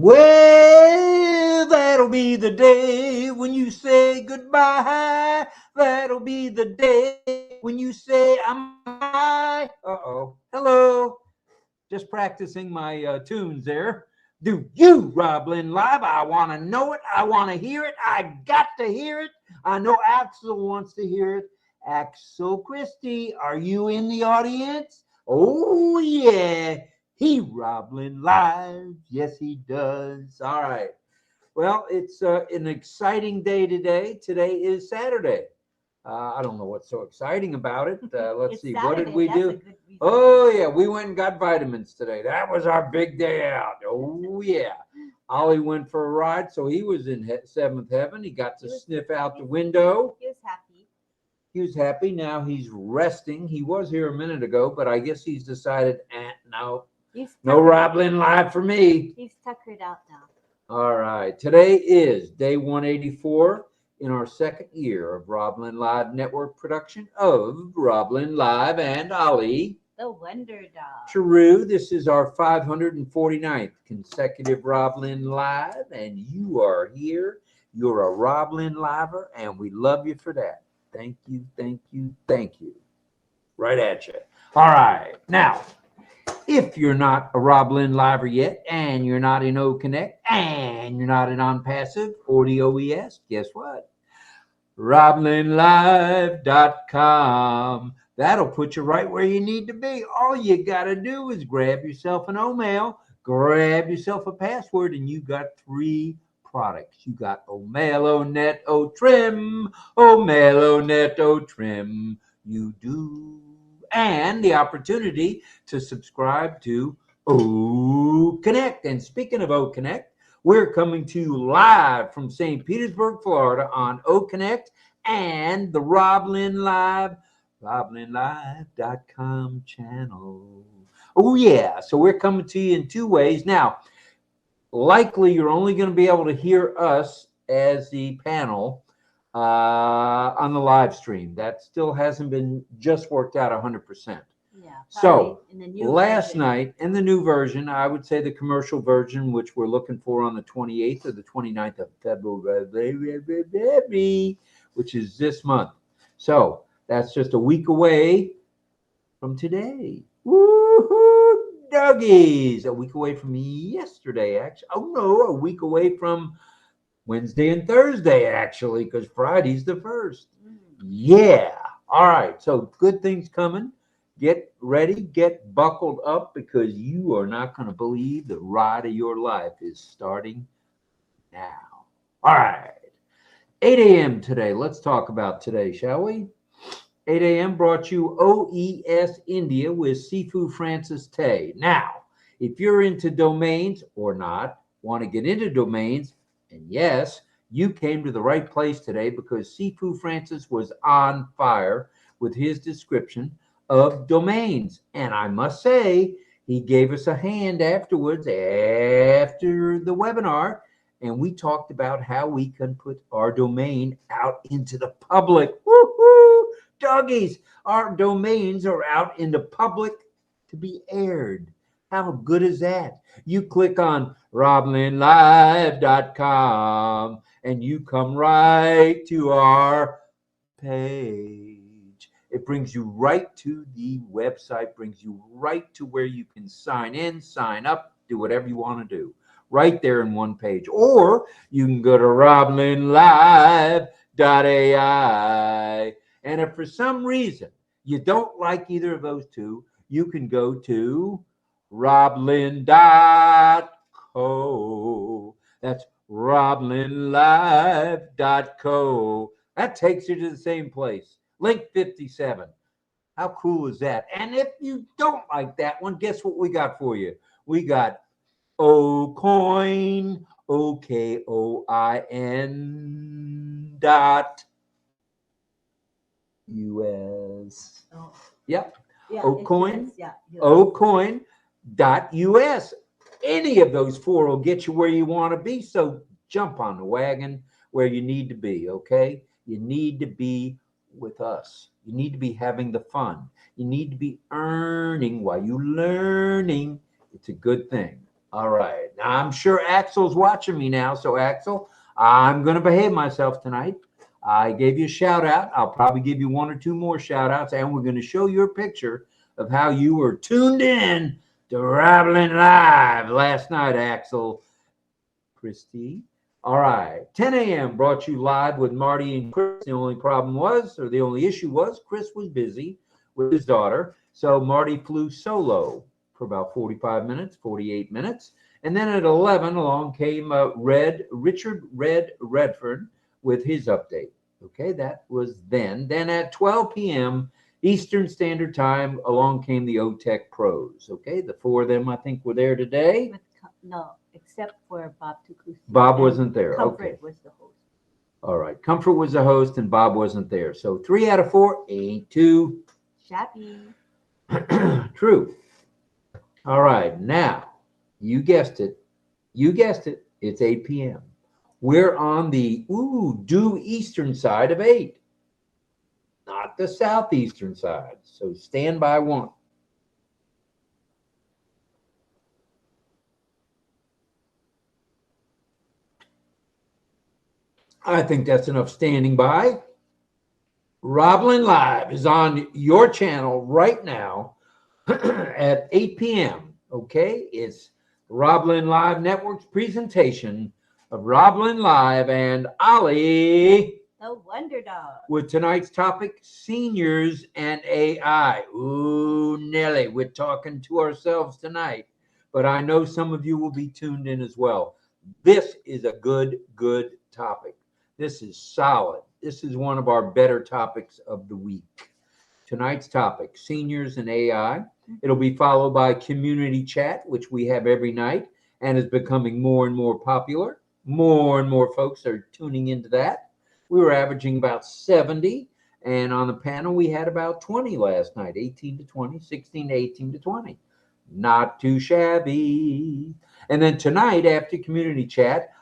Well, that'll be the day when you say goodbye. That'll be the day when you say I'm high. Uh-oh. Hello. Just practicing my tunes there. Do you, RobLynn Live? I want to know it. I want to hear it. I got to hear it. I know Axel wants to hear it. Axel Christie, are you in the audience? Oh, yeah. He RobLynn Live. Yes, he does. All right. Well, it's an exciting day today. Today is Saturday. I don't know what's so exciting about it. Let's see. Saturday. What did we do? Oh, yeah. We went and got vitamins today. That was our big day out. Oh, yeah. Ollie went for a ride, so he was in seventh heaven. He got to sniff out the window. He was happy. He was happy. Now he's resting. He was here a minute ago, but I guess he's decided, no. No RobLynn Live for me. He's tuckered out now. All right. Today is day 184 in our second year of RobLynn Live network production of RobLynn Live and Ollie. The Wonder Dog. True. This is our 549th consecutive RobLynn Live, and you are here. You're a RobLynn Liver, and we love you for that. Thank you, thank you, thank you. Right at you. All right. Now, if you're not a RobLynn Liver yet, and you're not in OConnect, and you're not in ONPASSIVE or the OES, guess what? RobLynnLive.com. That'll put you right where you need to be. All you got to do is grab yourself an O-mail, grab yourself a password, and you got 3 products. You got O-mail, O-net, O-trim, O-mail, O-net, O-trim. You do. And the opportunity to subscribe to OConnect. And speaking of OConnect, we're coming to you live from St. Petersburg, Florida on OConnect and the RobLynn Live, RobLynnLive.com channel. Oh, yeah. So we're coming to you in 2 ways. Now, likely you're only going to be able to hear us as the panel on the live stream. That still hasn't been just worked out 100%. Yeah. So last night in the new version, I would say the commercial version, which we're looking for on the 28th or the 29th of February, which is this month. So that's just a week away from today. Woohoo, doggies! A week away from yesterday, actually. Oh no, a week away from Wednesday and Thursday, actually, because Friday's the 1st. Yeah. All right. So good things coming. Get ready, get buckled up, because you are not going to believe the ride of your life is starting now. All right. 8 a.m. today. Let's talk about today, shall we? 8 a.m. brought you OES India with Sifu Francis Tay. Now, if you're into domains or not, want to get into domains, and yes, you came to the right place today, because Sifu Francis was on fire with his description of domains. And I must say, he gave us a hand afterwards, after the webinar, and we talked about how we can put our domain out into the public. Woohoo! Doggies, our domains are out in the public to be aired. How good is that? You click on RobLynnLive.com and you come right to our page. It brings you right to the website, brings you right to where you can sign in, sign up, do whatever you want to do. Right there in one page. Or you can go to RobLynnLive.ai. And if for some reason you don't like either of those two, you can go to RobLynn.co. That's RobLynnLive.co. That takes you to the same place. Link 57. How cool is that? And if you don't like that one, guess what we got for you? We got OCoin, OKOIN .us. Oh. Yep. Yeah, OCoin, yeah, OCoin.us. Any of those 4 will get you where you want to be. So jump on the wagon where you need to be, okay? You need to be with us. You need to be having the fun. You need to be earning while you're learning. It's a good thing. All right. Now, I'm sure Axel's watching me now. So, Axel, I'm going to behave myself tonight. I gave you a shout out. I'll probably give you one or two more shout outs. And we're going to show you a picture of how you were tuned in to RobLynnLive last night, Axel. Christy. All right. 10 a.m. brought you live with Marty and Chris. The only problem was, or the only issue was, Chris was busy with his daughter. So Marty flew solo for about 45 minutes, 48 minutes. And then at 11, along came Richard Redford with his update. Okay, that was then. Then at 12 p.m. Eastern Standard Time, along came the OTech pros. Okay, the four of them, I think, were there today. No, except for Bob Tukusi. Bob wasn't there. Comfort Okay. was the host. All right. Comfort was the host and Bob wasn't there. So 3 out of 4 ain't too Shabby. true. All right. Now, you guessed it. You guessed it. It's 8 p.m. We're on the due eastern side of 8, not the southeastern side. So stand by one. I think that's enough standing by. RobLynnLive is on your channel right now at 8 p.m. Okay, it's RobLynnLive Network's presentation of RobLynnLive and Ollie The Wonder Dog. with tonight's topic, seniors and AI. Ooh, Nelly, we're talking to ourselves tonight, but I know some of you will be tuned in as well. This is a good topic. This is solid. This is one of our better topics of the week. Tonight's topic, seniors and AI. It'll be followed by community chat, which we have every night and is becoming more and more popular. More and more folks are tuning into that. We were averaging about 70, and on the panel we had about 20 last night, 18 to 20, 16 to 18 to 20. Not too shabby. And then tonight, after community chat,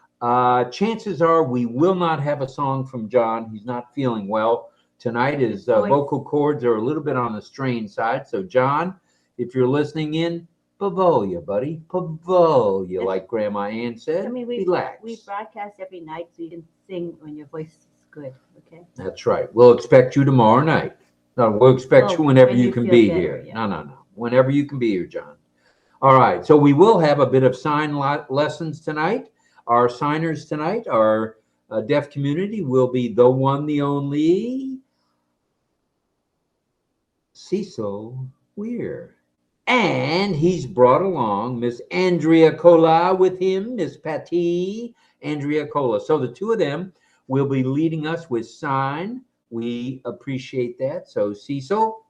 chances are we will not have a song from John. He's not feeling well tonight. His vocal cords are a little bit on the strained side. So, John, if you're listening in, Pavolia, buddy. Pavolia, like Grandma Ann said. I mean, relax. We broadcast every night so you can sing when your voice is good, okay? That's right. We'll expect you tomorrow night. No, we'll expect you whenever you can be better, here. yeah. No. Whenever you can be here, John. All right. So we will have a bit of sign lessons tonight. Our signers tonight, our deaf community, will be the one, the only Cecil Weir. And he's brought along Miss Andrea Cola with him, Miss Patty, Andrea Cola. So the two of them will be leading us with sign. We appreciate that. So Cecil,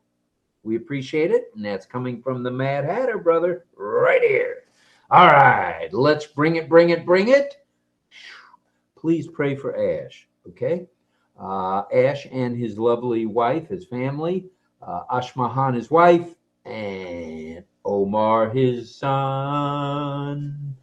we appreciate it. And that's coming from the Mad Hatter, brother, right here. All right, let's bring it. Please pray for Ash, okay? Ash and his lovely wife, his family, Ashmahan, his wife, and Omar, his son,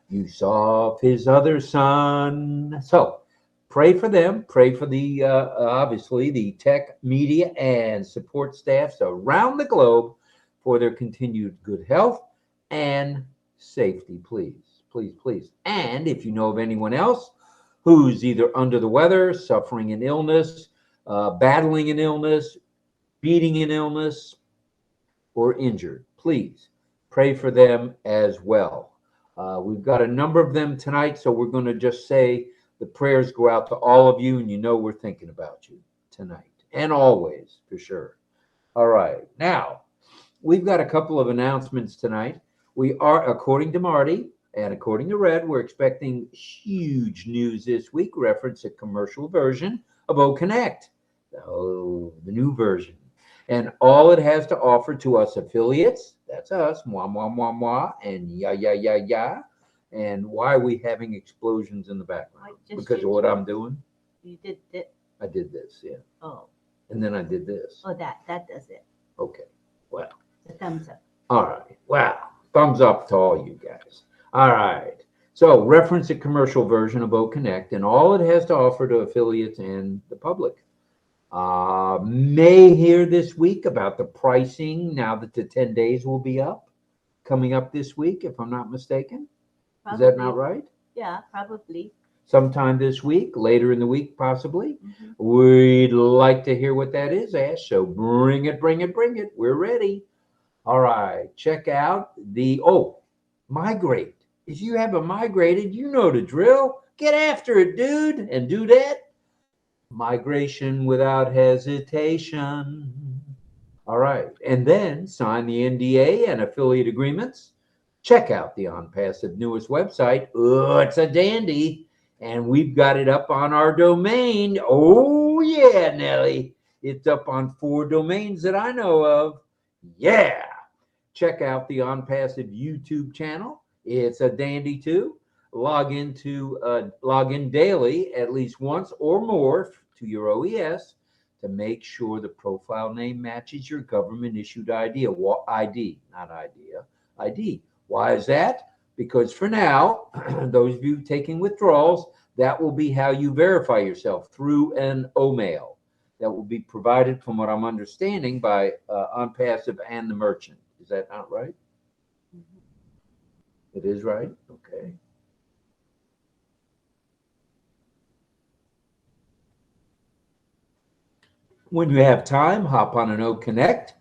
Yusuf, his other son. So pray for them. Pray for the, obviously, the tech, media, and support staffs around the globe for their continued good health and safety, please. And if you know of anyone else who's either under the weather, suffering an illness, battling an illness, beating an illness, or injured, please pray for them as well. We've got a number of them tonight, so we're going to just say the prayers go out to all of you, and you know we're thinking about you tonight and always, for sure. All right. Now, we've got a couple of announcements tonight. We are, according to Marty and according to Red, we're expecting huge news this week, reference a commercial version of OConnect. Oh, the new version. And all it has to offer to us affiliates, that's us, moi, and ya. And why are we having explosions in the background? Because of what I'm doing? You did it. I did this, yeah. Oh. And then I did this. Oh, that does it. Okay, well. The thumbs up. All right, wow. Thumbs up to all you guys. All right. So reference a commercial version of OConnect and all it has to offer to affiliates and the public. May hear this week about the pricing now that the 10 days will be up. coming up this week, if I'm not mistaken. Is that not right? Yeah, probably. Sometime this week, later in the week, possibly. Mhm. We'd like to hear what that is, Ash. So bring it, bring it, bring it. We're ready. All right. Check out the migrate. If you haven't migrated, you know the drill. Get after it, dude, and do that. Migration without hesitation. All right. And then sign the NDA and affiliate agreements. Check out the ONPASSIVE newest website. Oh, it's a dandy. And we've got it up on our domain. Oh, yeah, Nelly. It's up on 4 domains that I know of. Yeah. Check out the ONPASSIVE YouTube channel. It's a dandy too. Log in daily at least once or more to your OES to make sure the profile name matches your government issued ID. Why is that? Because for now, those of you taking withdrawals, that will be how you verify yourself through an OMail. That will be provided, from what I'm understanding, by ONPASSIVE and the merchant. Is that not right? It is right? Okay. When you have time, hop on an OConnect.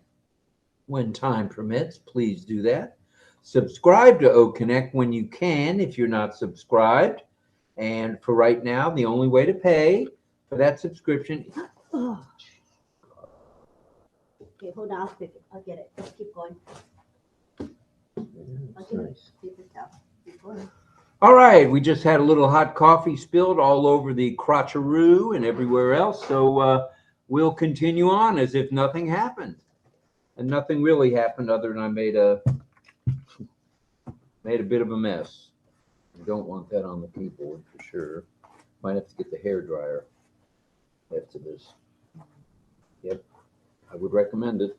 When time permits, please do that. Subscribe to OConnect when you can if you're not subscribed. And for right now, the only way to pay for that subscription. Oh. Okay, hold on. I'll pick it. I'll get it. Let's keep going. That's nice. Keep it down. Keep going. All right, we just had a little hot coffee spilled all over the crotcheroo and everywhere else. So we'll continue on as if nothing happened. And nothing really happened other than I made a bit of a mess. You don't want that on the keyboard for sure. Might have to get the hair dryer after this. Yep, I would recommend it.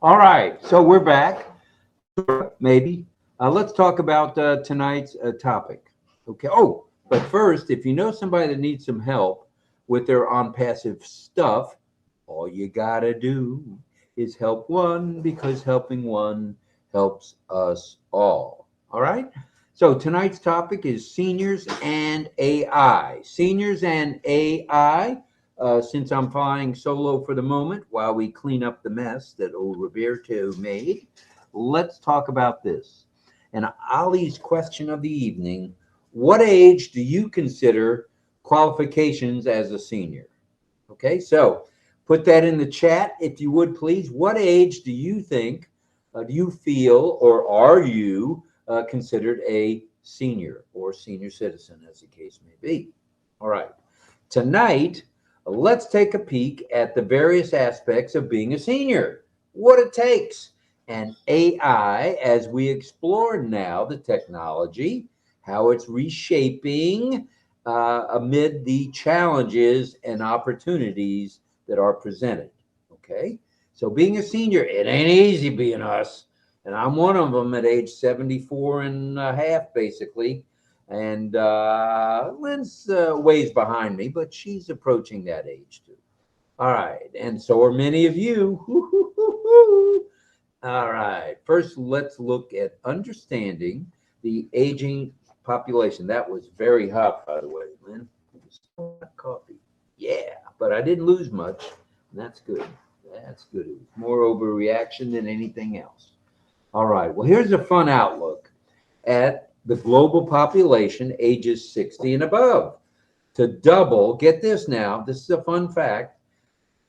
All right, so we're back. Maybe. Let's talk about tonight's topic. Okay. Oh, but first, if you know somebody that needs some help with their ONPASSIVE stuff, all you gotta do is help one, because helping one helps us all. All right. So tonight's topic is seniors and AI. Seniors and AI. Since I'm flying solo for the moment while we clean up the mess that old Roberto made, let's talk about this. And Ali's question of the evening: what age do you consider qualifications as a senior? Okay, so put that in the chat if you would, please. What age do you think, do you feel, or are you considered a senior or senior citizen, as the case may be? All right. Tonight, let's take a peek at the various aspects of being a senior, what it takes, and AI as we explore now the technology, how it's reshaping amid the challenges and opportunities that are presented. Okay, so being a senior, it ain't easy being us. And I'm one of them at age 74 and a half, basically. And Lynn's ways behind me, but she's approaching that age too. All right, and so are many of you. All right, first let's look at understanding the aging population. That was very hot, by the way, Lynn. It was so hot coffee. Yeah, but I didn't lose much. And that's good. That's good. It was more overreaction than anything else. All right, well, here's a fun outlook at the global population ages 60 and above. To double, get this now, this is a fun fact,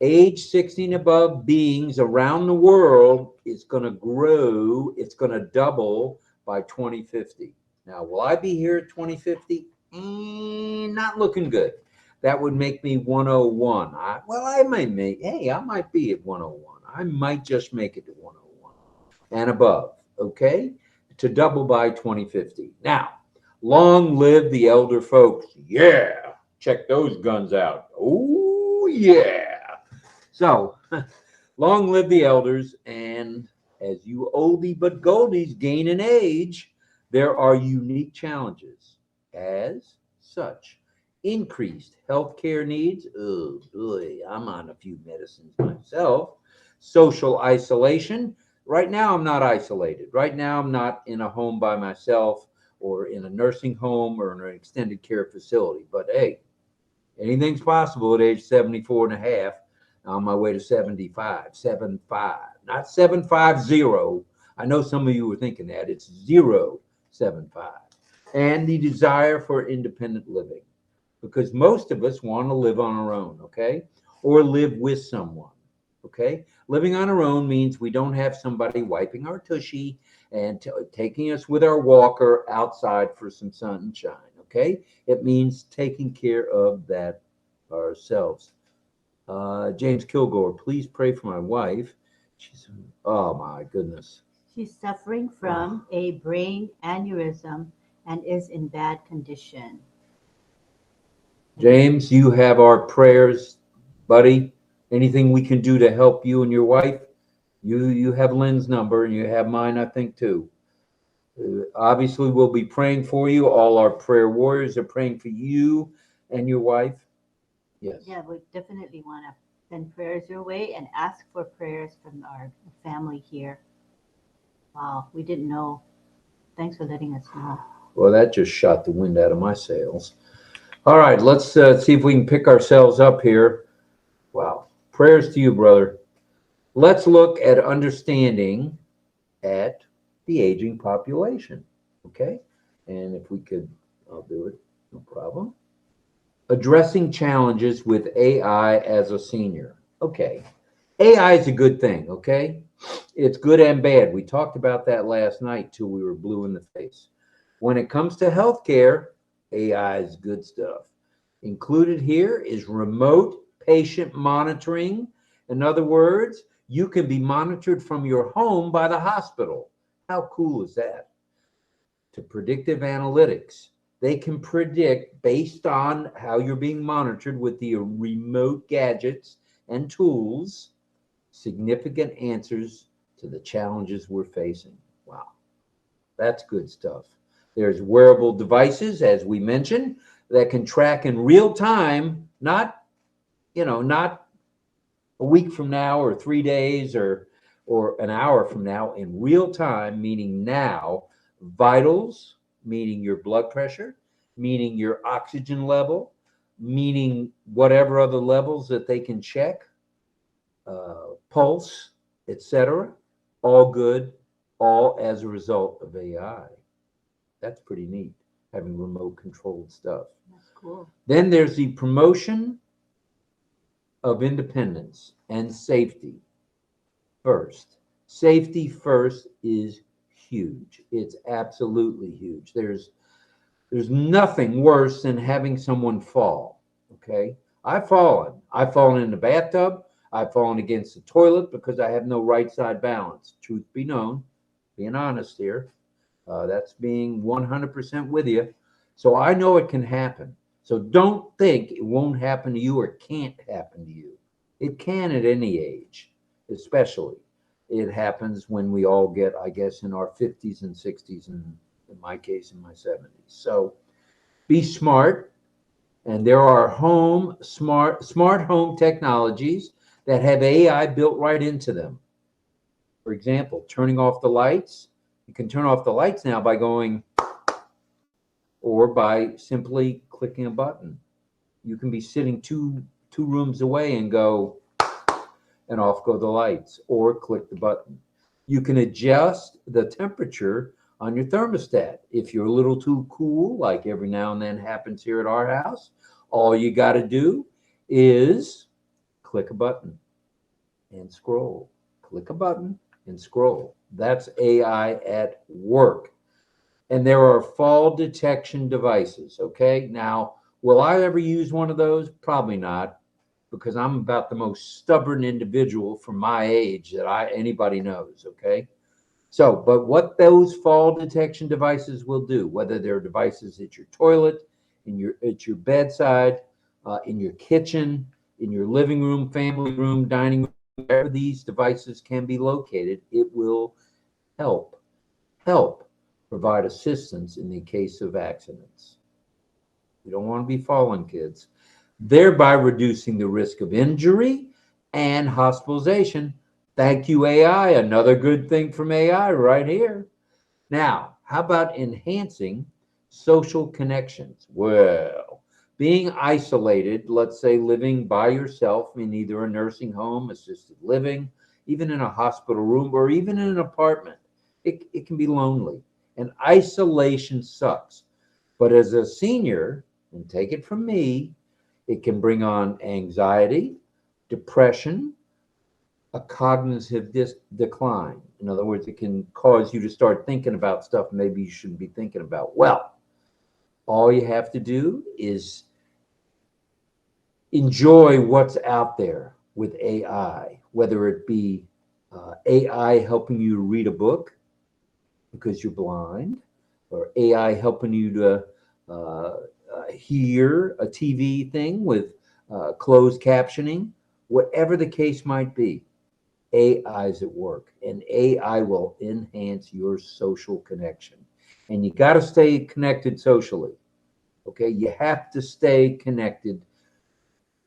age 60 and above beings around the world is going to grow, it's going to double by 2050. Now, will I be here at 2050? Not looking good. That would make me 101. I might be at 101. I might just make it to 101 and above, okay? To double by 2050. Now, long live the elder folks. Yeah, check those guns out. Oh, yeah. So, long live the elders, and as you oldie but goldies gain in age, there are unique challenges. As such, increased healthcare needs. Oh boy, I'm on a few medicines myself. Social isolation, Right now, I'm not isolated. Right now, I'm not in a home by myself or in a nursing home or in an extended care facility. But hey, anything's possible at age 74 and a half. On my way to 75, 75, not 750. I know some of you were thinking that. It's 075. And the desire for independent living, because most of us want to live on our own, okay? Or live with someone, okay? Living on our own means we don't have somebody wiping our tushy and taking us with our walker outside for some sunshine, okay? It means taking care of that ourselves. James Kilgore, please pray for my wife. She's, oh my goodness. She's suffering from a brain aneurysm and is in bad condition. James, you have our prayers, buddy. Anything we can do to help you and your wife? You have Lynn's number and you have mine, I think, too. Obviously, we'll be praying for you. All our prayer warriors are praying for you and your wife. Yes. Yeah, we definitely want to send prayers your way and ask for prayers from our family here. Wow, we didn't know. Thanks for letting us know. Well, that just shot the wind out of my sails. All right, let's see if we can pick ourselves up here. Wow. Prayers to you, brother. Let's look at understanding at the aging population. Okay? And if we could, I'll do it. No problem. Addressing challenges with AI as a senior. Okay. AI is a good thing, okay? It's good and bad. We talked about that last night till we were blue in the face. When it comes to healthcare, AI is good stuff. Included here is remote patient monitoring. In other words, you can be monitored from your home by the hospital. How cool is that? To predictive analytics. They can predict based on how you're being monitored with the remote gadgets and tools, significant answers to the challenges we're facing. Wow, that's good stuff. There's wearable devices, as we mentioned, that can track in real time, not a week from now or 3 days or an hour from now, in real time, meaning now, vitals, meaning your blood pressure, meaning your oxygen level, meaning whatever other levels that they can check, pulse, etc. All good, all as a result of AI. That's pretty neat, having remote controlled stuff. That's cool. Then there's the promotion of independence and safety first. Safety first is huge. It's absolutely huge. There's nothing worse than having someone fall. Okay. I've fallen. I've fallen in the bathtub. I've fallen against the toilet because I have no right side balance. Truth be known, being honest here, that's being 100% with you. So I know it can happen. So don't think it won't happen to you or can't happen to you. It can at any age, especially. It happens when we all get, I guess, in our 50s and 60s, and in my case, in my 70s. So be smart. And there are smart home technologies that have AI built right into them. For example, turning off the lights. You can turn off the lights now by going, or by simply clicking a button. You can be sitting two rooms away and go, and off go the lights, or click the button. You can adjust the temperature on your thermostat. If you're a little too cool, like every now and then happens here at our house, all you got to do is click a button and scroll. Click a button and scroll. That's AI at work. And there are fall detection devices, okay? Now, will I ever use one of those? Probably not, because I'm about the most stubborn individual from my age that anybody knows, okay? So, but what those fall detection devices will do, whether they're devices at your toilet, at your bedside, in your kitchen, in your living room, family room, dining room, wherever these devices can be located, it will help provide assistance in the case of accidents. You don't want to be falling, kids, thereby reducing the risk of injury and hospitalization Thank you, AI. Another good thing from AI right here. Now, how about enhancing social connections? Well, being isolated, let's say living by yourself in either a nursing home, assisted living, even in a hospital room, or even in an apartment, it can be lonely. And isolation sucks. But as a senior, and take it from me, it can bring on anxiety, depression, a cognitive decline. In other words, it can cause you to start thinking about stuff maybe you shouldn't be thinking about. Well, all you have to do is enjoy what's out there with AI, whether it be AI helping you to read a book because you're blind, or AI helping you to hear a TV thing with closed captioning, whatever the case might be. AI is at work, and AI will enhance your social connection. And you got to stay connected socially. Okay. You have to stay connected.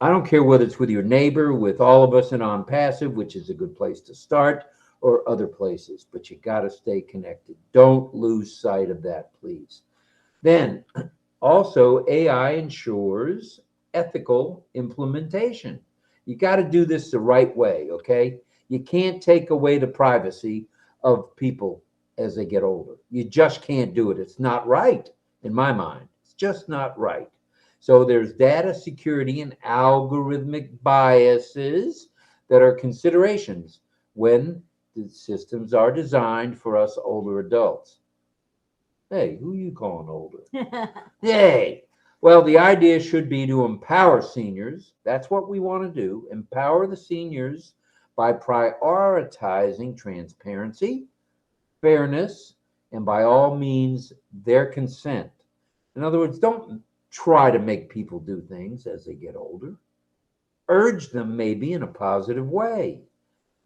I don't care whether it's with your neighbor, with all of us in ONPASSIVE, which is a good place to start, or other places, but you got to stay connected. Don't lose sight of that, please. Then also, AI ensures ethical implementation. You got to do this the right way, okay? You can't take away the privacy of people as they get older. You just can't do it. It's not right in my mind. It's just not right. So there's data security and algorithmic biases that are considerations when the systems are designed for us older adults. Hey, who you calling older? Yay. Well, the idea should be to empower seniors. That's what we want to do. Empower the seniors by prioritizing transparency, fairness, and by all means, their consent. In other words, don't try to make people do things as they get older. Urge them maybe in a positive way.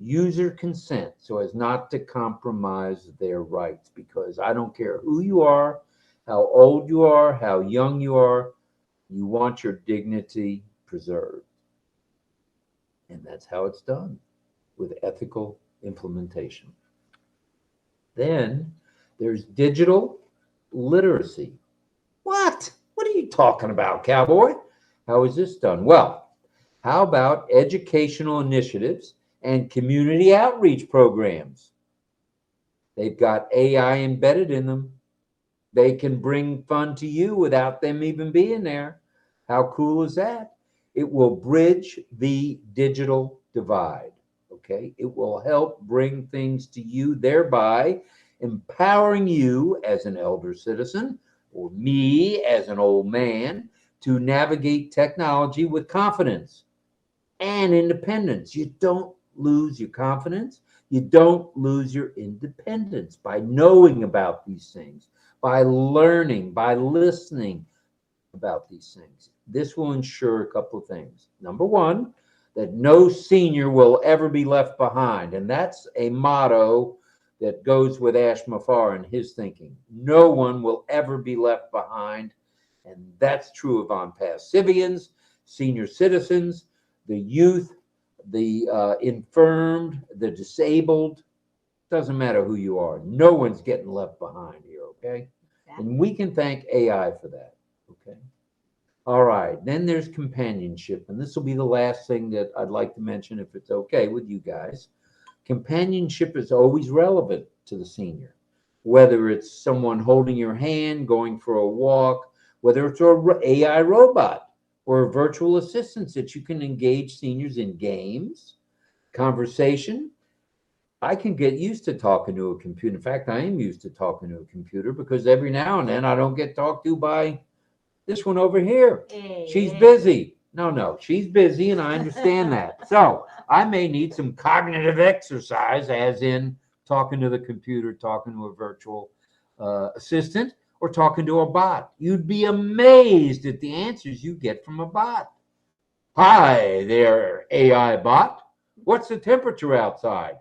User consent so as not to compromise their rights, because I don't care who you are, how old you are, how young you are, you want your dignity preserved. And that's how it's done with ethical implementation. Then there's digital literacy. What? What are you talking about, cowboy? How is this done? Well, how about educational initiatives and community outreach programs? They've got AI embedded in them. They can bring fun to you without them even being there. How cool is that? It will bridge the digital divide. Okay. It will help bring things to you, thereby empowering you as an elder citizen or me as an old man to navigate technology with confidence and independence. You don't lose your confidence. You don't lose your independence by knowing about these things, by learning, by listening about these things. This will ensure a couple of things. Number one, that no senior will ever be left behind. And that's a motto that goes with Ash Mafar and his thinking. No one will ever be left behind. And that's true of ONPASSivians, senior citizens, the youth, the infirmed, the disabled. Doesn't matter who you are. No one's getting left behind here, okay? And we can thank AI for that, okay? All right, then there's companionship, and this will be the last thing that I'd like to mention if it's okay with you guys. Companionship is always relevant to the senior, whether it's someone holding your hand, going for a walk, whether it's an AI robot or a virtual assistant that you can engage seniors in games, conversation. I can get used to talking to a computer. In fact, I am used to talking to a computer because every now and then I don't get talked to by this one over here. She's busy. No, she's busy, and I understand that. So I may need some cognitive exercise, as in talking to the computer, talking to a virtual assistant, or talking to a bot. You'd be amazed at the answers you get from a bot. Hi there, AI bot. What's the temperature outside?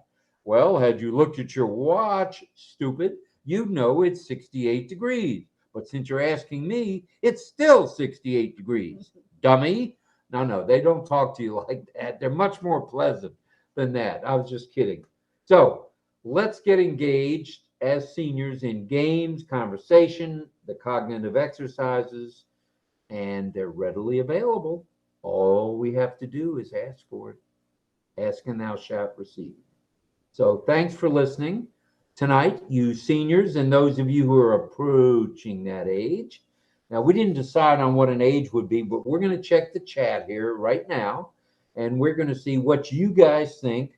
Well, had you looked at your watch, stupid, you'd know it's 68 degrees. But since you're asking me, it's still 68 degrees. Dummy. No, they don't talk to you like that. They're much more pleasant than that. I was just kidding. So let's get engaged as seniors in games, conversation, the cognitive exercises, and they're readily available. All we have to do is ask for it. Ask and thou shalt receive. So thanks for listening tonight, you seniors, and those of you who are approaching that age. Now, we didn't decide on what an age would be, but we're going to check the chat here right now, and we're going to see what you guys think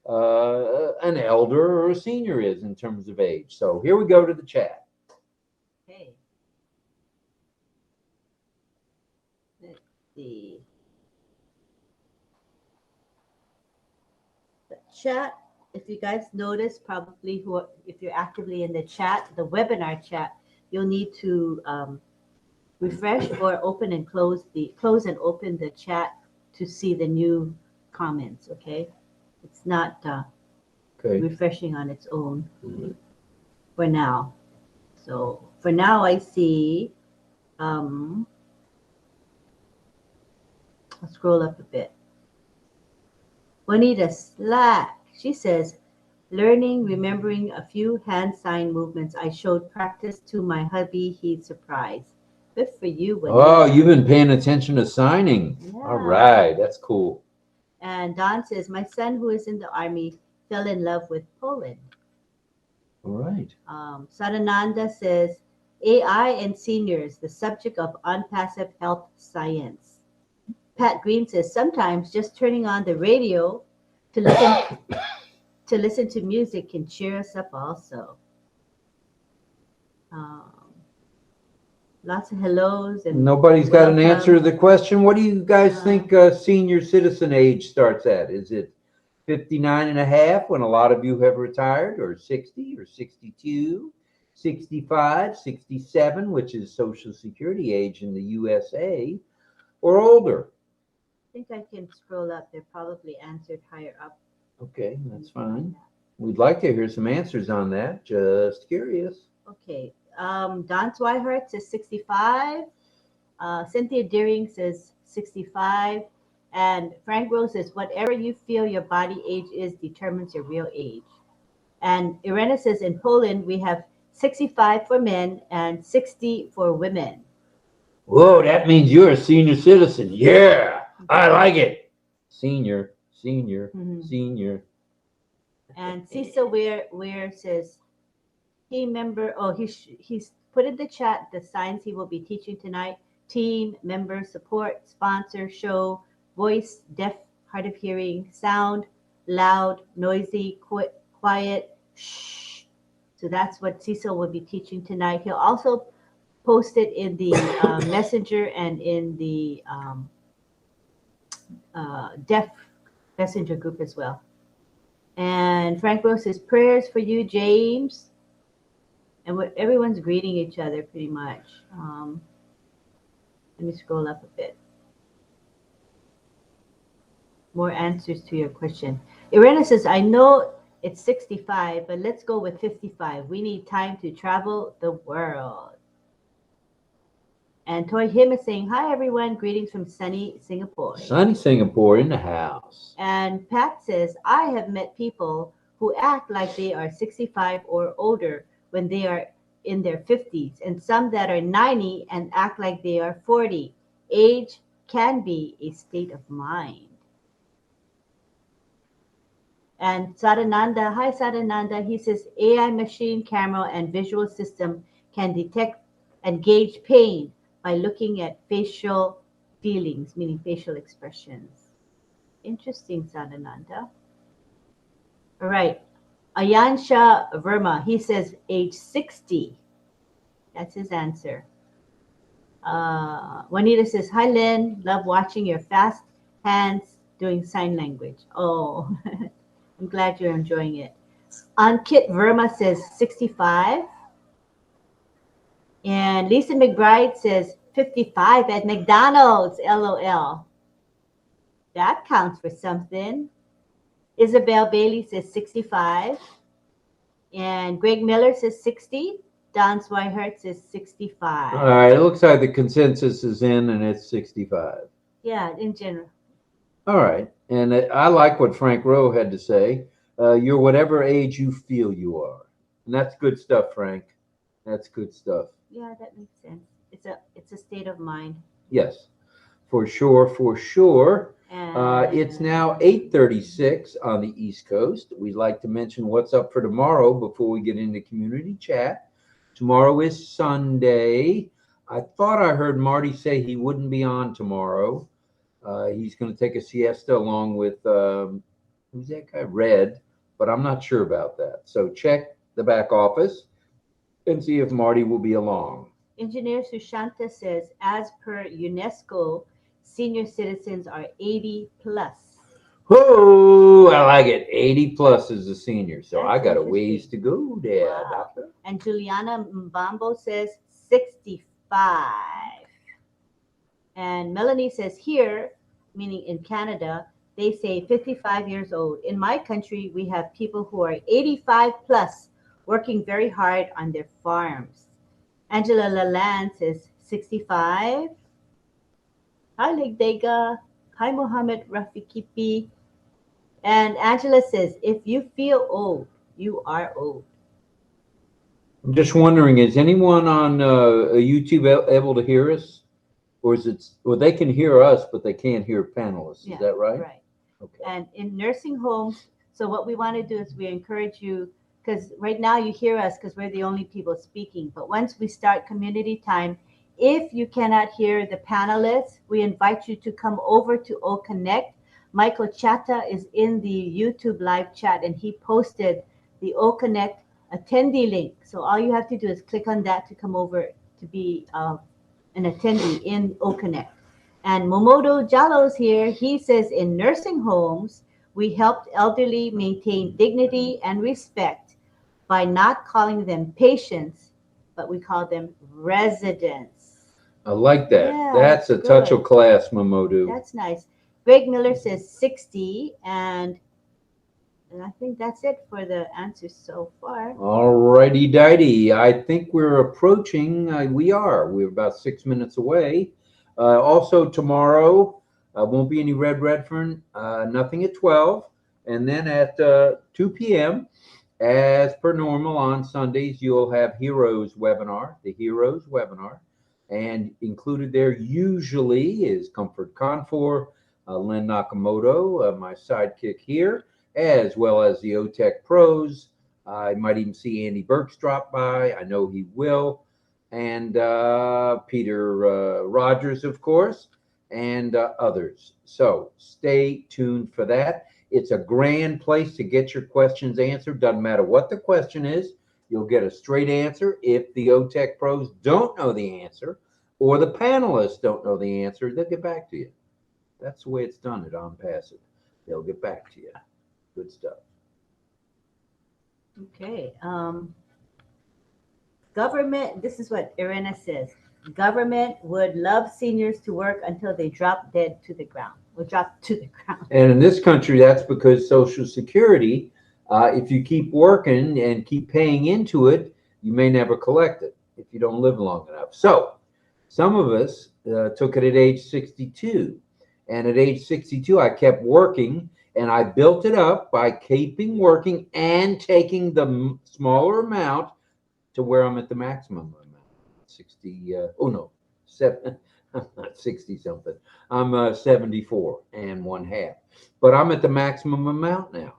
an elder or a senior is in terms of age. So here we go to the chat. Okay. Let's see. The chat, if you guys notice, probably if you're actively in the chat, the webinar chat, you'll need to refresh or open and close and open the chat to see the new comments. Okay, it's not refreshing on its own for now. So for now, I see. I'll scroll up a bit. Juanita Slack, she says, learning, remembering a few hand sign movements I showed practice to my hubby. He's surprised. Good for you, Juanita. Oh, you've been paying attention to signing. Yeah. All right, that's cool. And Don says, my son who is in the army fell in love with Poland. All right. Sadananda says, AI and seniors, the subject of ONPASSIVE health science. Pat Green says, sometimes just turning on the radio to listen to music can cheer us up also. Lots of hellos. And nobody's got an welcome. answer to the question. What do you guys think senior citizen age starts at? Is it 59 and a half when a lot of you have retired, or 60 or 62, 65, 67, which is Social Security age in the USA, or older? I think I can scroll up. They're probably answered higher up. Okay, that's fine. We'd like to hear some answers on that. Just curious. Okay. Don Swihart says 65. Cynthia Deering says 65. And Frank Rose says, whatever you feel your body age is determines your real age. And Irena says, in Poland, we have 65 for men and 60 for women. Whoa, that means you're a senior citizen. Yeah, I like it. Senior. Senior. And Cecil Ware says, team member, he's put in the chat the signs he will be teaching tonight. Team, member, support, sponsor, show, voice, deaf, hard of hearing, sound, loud, noisy, quiet, shh. So that's what Cecil will be teaching tonight. He'll also post it in the messenger and in the deaf messenger group as well. And Frank Rose says, prayers for you, James. And everyone's greeting each other pretty much. Let me scroll up a bit. More answers to your question. Irena says, I know it's 65, but let's go with 55. We need time to travel the world. And Toy Him is saying, hi, everyone. Greetings from sunny Singapore. Sunny Singapore in the house. And Pat says, I have met people who act like they are 65 or older when they are in their 50s, and some that are 90 and act like they are 40. Age can be a state of mind. And Sadananda, hi Sadananda, he says AI machine camera and visual system can detect and gauge pain by looking at facial feelings, meaning facial expressions. Interesting, Sadananda. All right. Ayansha Verma, he says age 60. That's his answer. Juanita says, hi, Lynn. Love watching your fast hands doing sign language. Oh, I'm glad you're enjoying it. Ankit Verma says 65. And Lisa McBride says 55 at McDonald's, LOL. That counts for something. Isabel Bailey says 65. And Greg Miller says 60. Don Swihart says 65. All right, it looks like the consensus is in, and it's 65. Yeah, in general. All right. And I like what Frank Rowe had to say. You're whatever age you feel you are. And that's good stuff, Frank. That's good stuff. Yeah, that makes sense. It's a state of mind. Yes, for sure, for sure. It's now And 8:36 on the East Coast. We'd like to mention what's up for tomorrow before we get into community chat. Tomorrow is Sunday. I thought I heard Marty say he wouldn't be on tomorrow. He's going to take a siesta along with who's that guy? Red, but I'm not sure about that. So check the back office and see if Marty will be along. Engineer Sushanta says, as per UNESCO, senior citizens are 80 plus. Oh, I like it. 80 plus is a senior, so I That's got a ways to interesting. go there, Wow. doctor. And Juliana Mbambo says 65. And Melanie says here, meaning in Canada, they say 55 years old. In my country, we have people who are 85 plus working very hard on their farms. Angela Lalande says 65. Hi, Legdega. Hi, Mohammed Rafikipi. And Angela says, if you feel old, you are old. I'm just wondering, is anyone on YouTube able to hear us? Or is it, well, they can hear us, but they can't hear panelists. Is that right? Right. Okay. And in nursing homes, so what we want to do is we encourage you, because right now you hear us because we're the only people speaking. But once we start community time, if you cannot hear the panelists, we invite you to come over to OConnect. Michael Chatta is in the YouTube live chat and he posted the OConnect attendee link. So all you have to do is click on that to come over to be an attendee in OConnect. And Momodo Jallo's here. He says in nursing homes, we helped elderly maintain dignity and respect by not calling them patients, but we call them residents. I like that. Yeah, That's a good. touch of class, Momodu. That's nice. Greg Miller says 60, and I think that's it for the answers so far. All righty, dighty. I think we're approaching, we're about 6 minutes away. Also, tomorrow, won't be any Red Redfern, nothing at 12. And then at 2 p.m., as per normal on Sundays, you'll have Heroes webinar, the Heroes webinar. And included there usually is Comfort Confor, Lynn Nakamoto, my sidekick here, as well as the OTech pros. I might even see Andy Burks drop by. I know he will. And Peter Rogers, of course, and others. So stay tuned for that. It's a grand place to get your questions answered. Doesn't matter what the question is. You'll get a straight answer. If the OTech pros don't know the answer or the panelists don't know the answer, they'll get back to you. That's the way it's done at ONPASSIVE. They'll get back to you. Good stuff. Okay. Government, this is what Irena says. Government would love seniors to work until they drop dead to the ground. Or drop to the ground. And in this country, that's because Social Security, if you keep working and keep paying into it, you may never collect it if you don't live long enough. So some of us took it at age 62. And at age 62, I kept working. And I built it up by keeping working and taking the smaller amount to where I'm at the maximum amount. 60, I'm not 60 something. I'm 74 and one half. But I'm at the maximum amount now.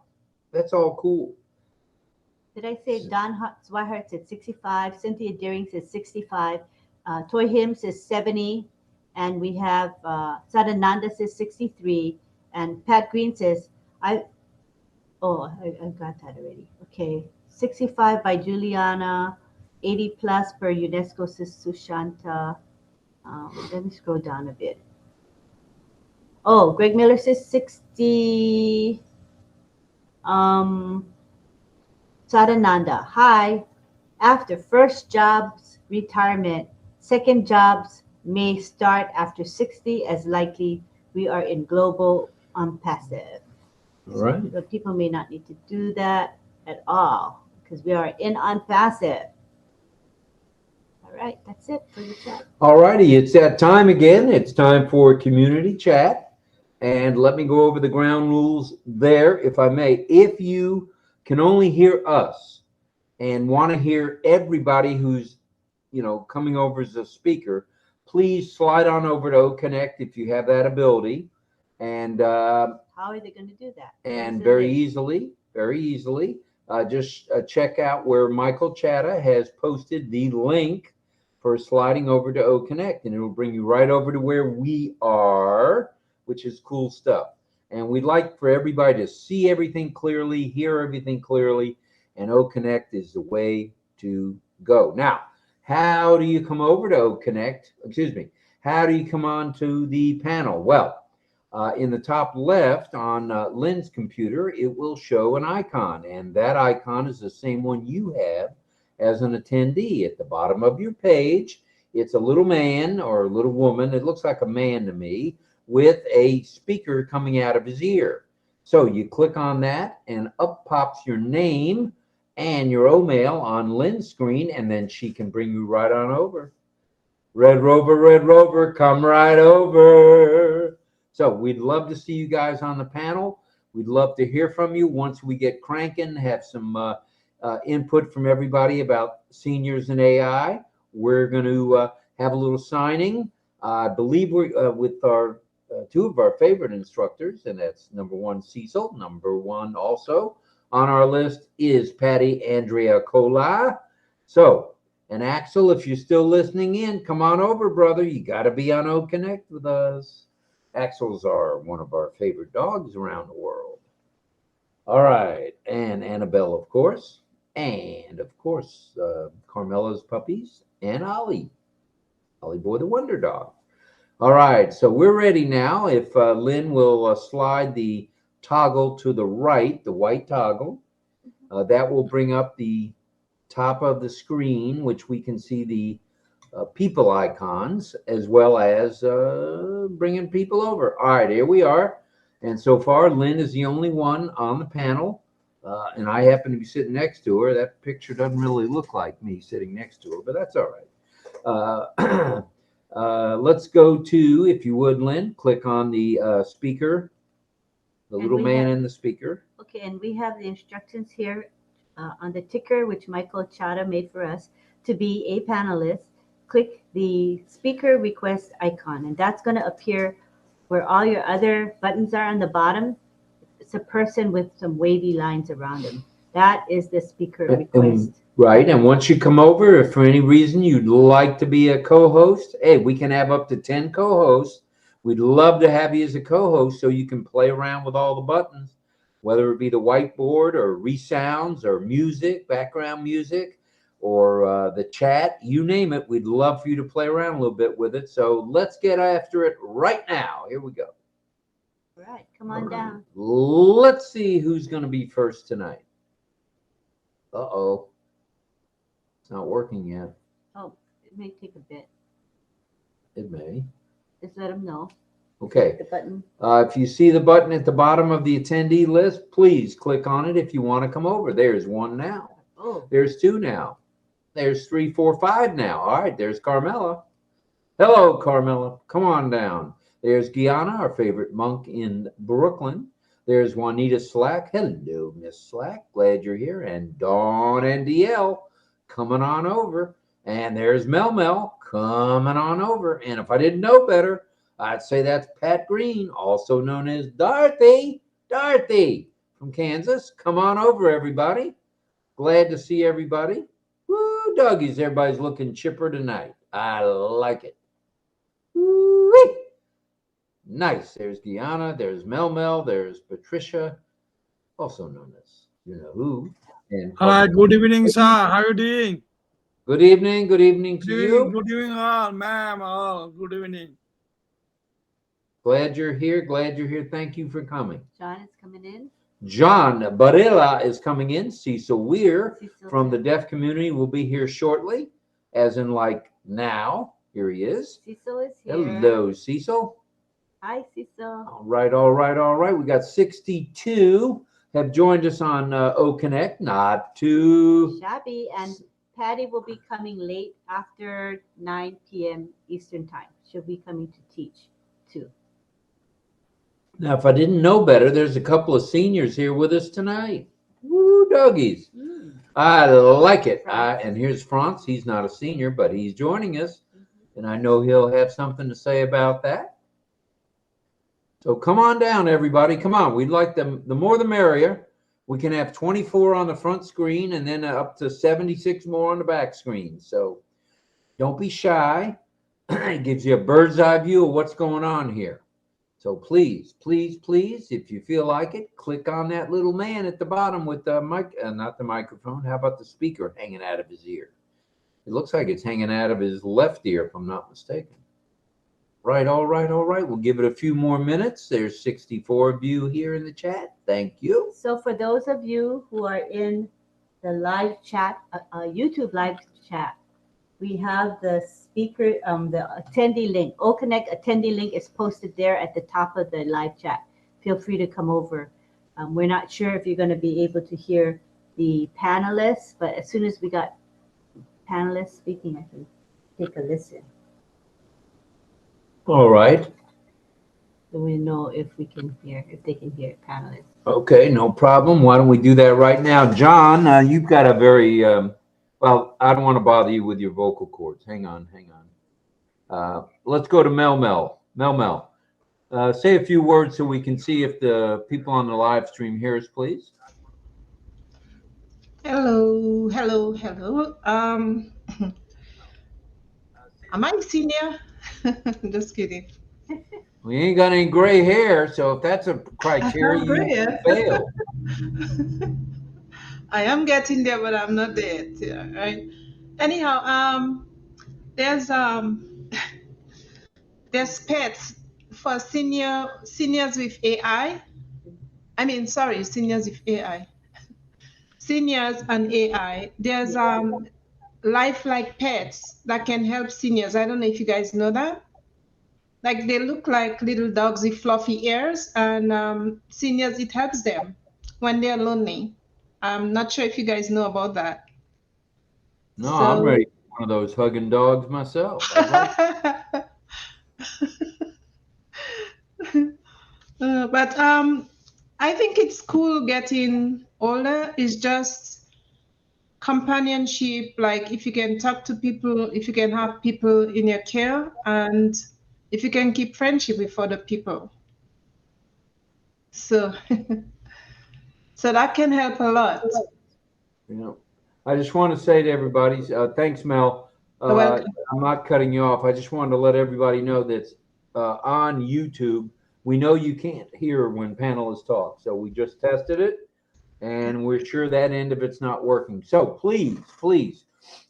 That's all cool. Did I say Don Zwihart said 65, Cynthia Deering says 65, Toy Him says 70, and we have Sadananda says 63, and Pat Green says, I got that already. Okay, 65 by Juliana, 80 plus per UNESCO says Sushanta. Let me scroll down a bit. Oh, Greg Miller says 60. Sadananda, hi. After first jobs, retirement, second jobs may start after 60 as likely we are in global ONPASSIVE. All right. So people may not need to do that at all because we are in ONPASSIVE. All right, that's it for the chat. All righty, it's that time again. It's time for community chat. And let me go over the ground rules there, if I may. If you can only hear us and want to hear everybody who's, coming over as a speaker, please slide on over to OConnect if you have that ability. And how are they going to do that? And very easily, just check out where Michael Chatta has posted the link for sliding over to OConnect, and it will bring you right over to where we are, which is cool stuff. And we'd like for everybody to see everything clearly, hear everything clearly, and OConnect is the way to go. Now, how do you come over to OConnect? Excuse me. How do you come on to the panel? Well, in the top left on Lynn's computer, it will show an icon, and that icon is the same one you have as an attendee. At the bottom of your page, it's a little man or a little woman. It looks like a man to me with a speaker coming out of his ear. So you click on that, and up pops your name and your email on Lynn's screen, and then she can bring you right on over. Red Rover, come right over. So we'd love to see you guys on the panel. We'd love to hear from you once we get cranking, have some input from everybody about seniors and AI. We're going to have a little signing. I believe we're with our two of our favorite instructors, and that's number one, Cecil. Number one also on our list is Patty Andrea Cola. So, and Axel, if you're still listening in, come on over, brother. You got to be on OConnect with us. Axels are one of our favorite dogs around the world. All right. And Annabelle, of course. And, of course, Carmela's puppies. And Ollie Boy the Wonder Dog. All right. So we're ready now. If Lynn will slide the toggle to the right, the white toggle, that will bring up the top of the screen, which we can see the people icons, as well as bringing people over. All right, here we are. And so far, Lynn is the only one on the panel, and I happen to be sitting next to her. That picture doesn't really look like me sitting next to her, but that's all right. Let's go to, if you would, Lynn, click on the speaker, the little man in the speaker. Okay, and we have the instructions here on the ticker, which Michael Chata made for us, to be a panelist. Click the speaker request icon, and that's going to appear where all your other buttons are on the bottom. It's a person with some wavy lines around him. That is the speaker request. Right, and once you come over, if for any reason you'd like to be a co-host, hey, we can have up to 10 co-hosts. We'd love to have you as a co-host so you can play around with all the buttons, whether it be the whiteboard or resounds or music, background music, or the chat, you name it. We'd love for you to play around a little bit with it. So let's get after it right now. Here we go. All right, come on down. Let's see who's going to be first tonight. Uh-oh. It's not working yet. Oh, it may take a bit. It may. Just let them know. Okay. The button. If you see the button at the bottom of the attendee list, please click on it if you want to come over. There's one now. Oh. There's two now. There's 3, 4, 5 now. All right, there's Carmela. Hello, Carmela. Come on down. There's Guyana, our favorite monk in Brooklyn. There's Juanita Slack. Hello, Miss Slack. Glad you're here. And Dawn and DL coming on over. And there's Mel coming on over. And if I didn't know better, I'd say that's Pat Green, also known as Dorothy. Dorothy from Kansas. Come on over, everybody. Glad to see everybody. Woo, doggies. Everybody's looking chipper tonight. I like it. Woo-wee. Nice. There's Guyana. There's Mel. There's Patricia, also known as you know who. And hi, good evening, sir. How are you doing? Good evening. Good evening to you. Good evening, all, ma'am. All good evening. Glad you're here. Glad you're here. Thank you for coming. John is coming in. John Barilla is coming in. Cecil Weir from the deaf community will be here shortly, as in like now. Here he is. Cecil is here. Hello, Cecil. Hi, Cecil. All right. We got 62 have joined us on OConnect. Not too shabby. And Patty will be coming late after 9 p.m. Eastern time. She'll be coming to teach too. Now, if I didn't know better, there's a couple of seniors here with us tonight. Woo, doggies. I like it. And here's Franz. He's not a senior, but he's joining us. And I know he'll have something to say about that. So come on down, everybody. Come on. We'd like them. The more the merrier. We can have 24 on the front screen and then up to 76 more on the back screen. So don't be shy. It gives you a bird's eye view of what's going on here. So please, please, please, if you feel like it, click on that little man at the bottom with the mic, not the microphone. How about the speaker hanging out of his ear? It looks like it's hanging out of his left ear, if I'm not mistaken. Right, all right, all right. We'll give it a few more minutes. There's 64 of you here in the chat. Thank you. So for those of you who are in the live chat, YouTube live chat, we have the speaker, the attendee link. OConnect attendee link is posted there at the top of the live chat. Feel free to come over. We're not sure if you're going to be able to hear the panelists, but as soon as we got panelists speaking, I can take a listen. All right. So we know if they can hear panelists. Okay, no problem. Why don't we do that right now? John, you've got a very, well, I don't want to bother you with your vocal cords. Hang on, hang on. Let's go to Mel. Say a few words so we can see if the people on the live stream hear us, please. Hello. Am I senior? Just kidding. We ain't got any gray hair, so if that's a criteria, you fail. I am getting there, but I'm not there yet. Yeah, right. Anyhow, there's pets for seniors with AI. I mean, sorry, seniors with AI. Seniors and AI. There's lifelike pets that can help seniors. I don't know if you guys know that. Like they look like little dogs with fluffy ears, and seniors, it helps them when they're lonely. I'm not sure if you guys know about that. No, so, I'm ready for one of those hugging dogs myself. But I think it's cool getting older. It's just companionship. Like if you can talk to people, if you can have people in your care, and if you can keep friendship with other people. So, so that can help a lot. Yeah. I just want to say to everybody, thanks, Mel. I'm not cutting you off. I just wanted to let everybody know that on YouTube, we know you can't hear when panelists talk. So we just tested it, and we're sure that end of it's not working. So please,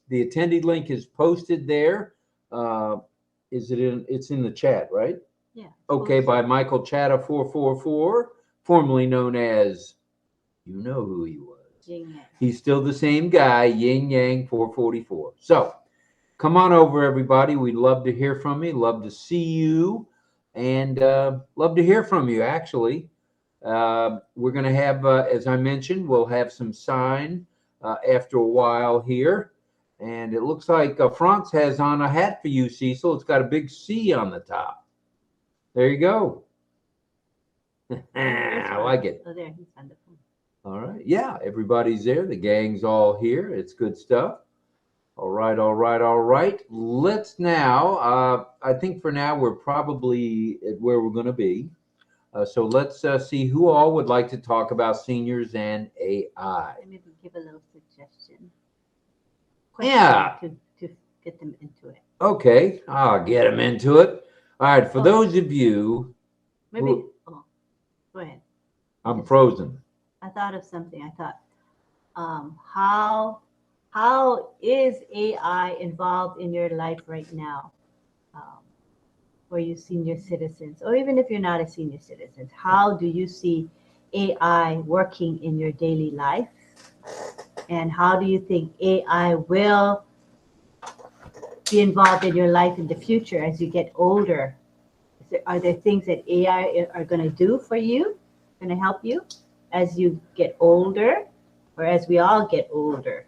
the attendee link is posted there. It's in the chat, right? Yeah. Okay, by Michael Chatta 444, formerly known as, you know who he was. He's still the same guy, Yin Yang 444. So come on over, everybody. We'd love to hear from you, love to see you, and love to hear from you, actually. We're going to have, as I mentioned, we'll have some sign after a while here. And it looks like Franz has on a hat for you, Cecil. It's got a big C on the top. There you go. I like it. Oh, there, he's on the phone. All right. Yeah, everybody's there. The gang's all here. It's good stuff. All right. Let's now, I think for now, we're probably at where we're going to be. So let's see who all would like to talk about seniors and AI. Maybe give a little suggestion. Yeah. To get them into it. Okay. I'll get them into it. All right. For those of you. Maybe. Go ahead. I'm frozen. I thought of something. I thought, how is AI involved in your life right now? For you senior citizens, or even if you're not a senior citizen, how do you see AI working in your daily life? And how do you think AI will be involved in your life in the future as you get older? Are there things that AI are going to do for you, going to help you as you get older, or as we all get older?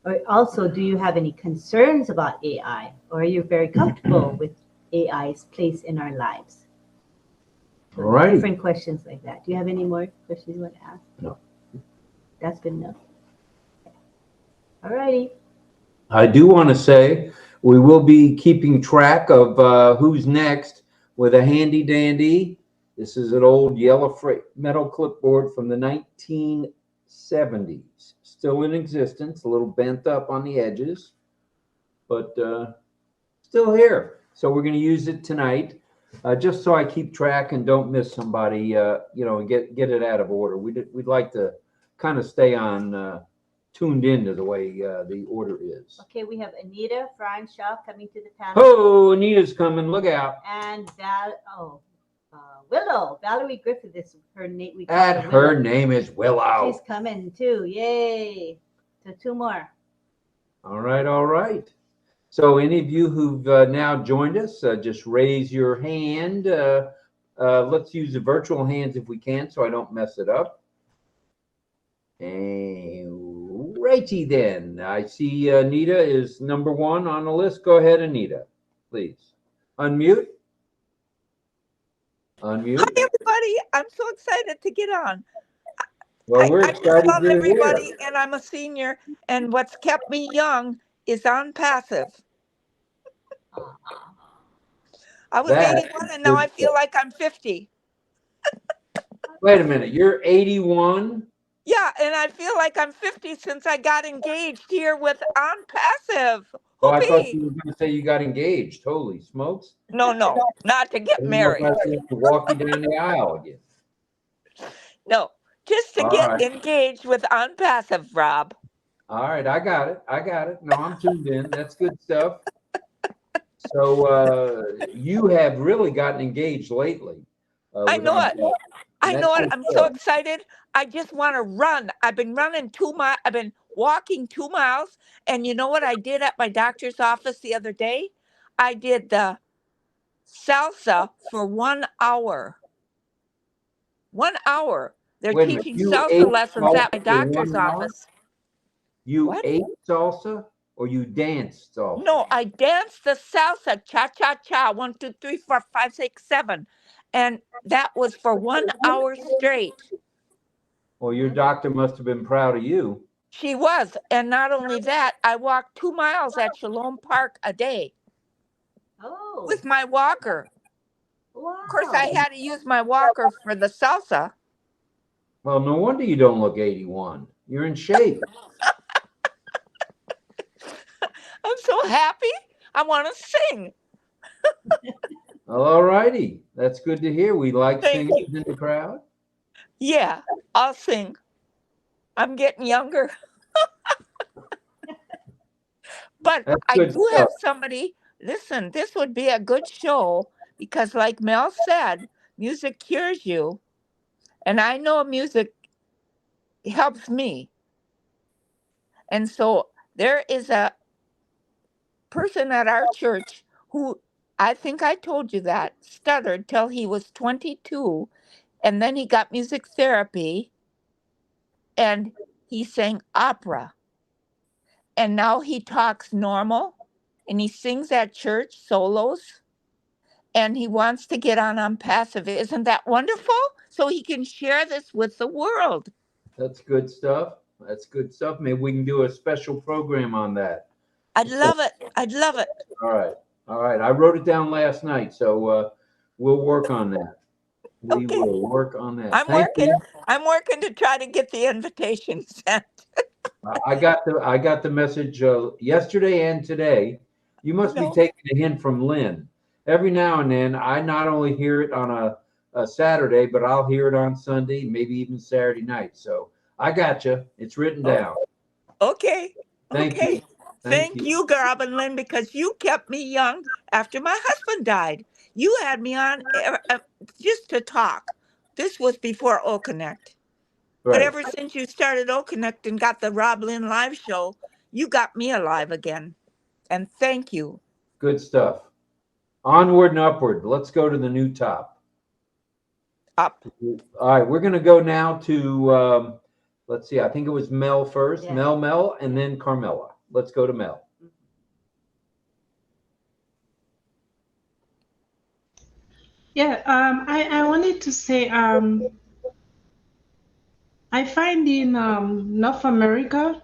Or also, do you have any concerns about AI, or are you very comfortable with AI's place in our lives? So All righty. different questions like that. Do you have any more questions you want to ask? No. That's good enough. All righty. I do want to say we will be keeping track of who's next with a handy dandy. This is an old yellow metal clipboard from the 1970s. Still in existence, a little bent up on the edges, but still here. So we're going to use it tonight, just so I keep track and don't miss somebody, you know, and get it out of order. We'd like to kind of stay on tuned into the way the order is. Okay, we have Anita Franshaw coming to the panel. Oh, Anita's coming. Look out. And Willow, Valerie Griffith is her name. We call And her her Willow. name is Willow. She's coming too. Yay. So 2 more. All right, all right. So any of you who've now joined us, just raise your hand. Let's use the virtual hands if we can, so I don't mess it up. And righty then. I see Anita is number 1 on the list. Go ahead, Anita, please. Unmute. Unmute. Hi, everybody. I'm so excited to get on. Well, we're I just excited love you're everybody, here. and I'm a senior, and what's kept me young is ONPASSIVE. I was That 81, and now I feel like I'm 50. Wait a minute. You're 81? Yeah, and I feel like I'm 50 since I got engaged here with ONPASSIVE. Oh, I thought Whoopee. you were going to say you got engaged. Holy smokes. No, not to I get didn't know if married. I was going to have to walk you down the aisle again. No, just to All get right. engaged with ONPASSIVE, Rob. All right, I got it. I got it. No, I'm tuned in. That's good stuff. So you have really gotten engaged lately. I know it. I know it. That's I'm good so stuff. excited. I just want to run. I've been running 2 miles. I've been walking 2 miles. And you know what I did at my doctor's office the other day? I did the salsa for 1 hour. 1 hour. They're Wait a minute, teaching you salsa ate lessons at my salsa for 1 doctor's hour? office. You What? ate salsa or you danced salsa? No, I danced the salsa, cha-cha-cha, 1, 2, 3, 4, 5, 6, 7. And that was for 1 hour straight. Well, your doctor must have been proud of you. She was. And not only that, I walked 2 miles at Shalom Park a day Oh. with my walker. Wow. Of course, I had to use my walker for the salsa. Well, no wonder you don't look 81. You're in shape. I'm so happy. I want to sing. All righty. That's good to hear. We like Thank singers in the crowd. Yeah, I'll sing. I'm getting younger. But That's I good do stuff. have somebody. Listen, this would be a good show because, like Mel said, music cures you. And I know music helps me. And so there is a person at our church who, I think I told you that, stuttered till he was 22. And then he got music therapy and he sang opera. And now he talks normal and he sings at church solos and he wants to get on ONPASSIVE. Isn't that wonderful? So he can share this with the world. That's good stuff. That's good stuff. Maybe we can do a special program on that. I'd love it. I'd love it. All right. All right. I wrote it down last night, so we'll work on that. We Okay. will work on that. I'm Thank working. you. I'm working to try to get the invitation sent. I got the message yesterday and today. You must be No. taking a hint from Lynn. Every now and then, I not only hear it on a Saturday, but I'll hear it on Sunday, maybe even Saturday night. So I got you. It's written down. Okay. Thank Okay. you. Thank you, RobLynn, because you kept me young after my husband died. You had me on just to talk. This was before OConnect. But Right. ever since you started OConnect and got the RobLynnLive show, you got me alive again. And thank you. Good stuff. Onward and upward. Let's go to the new top. Up. All right. We're going to go now to, let's see, I think it was Mel first. Yeah. Mel, and then Carmela. Let's go to Mel. Yeah, I wanted to say I find in North America,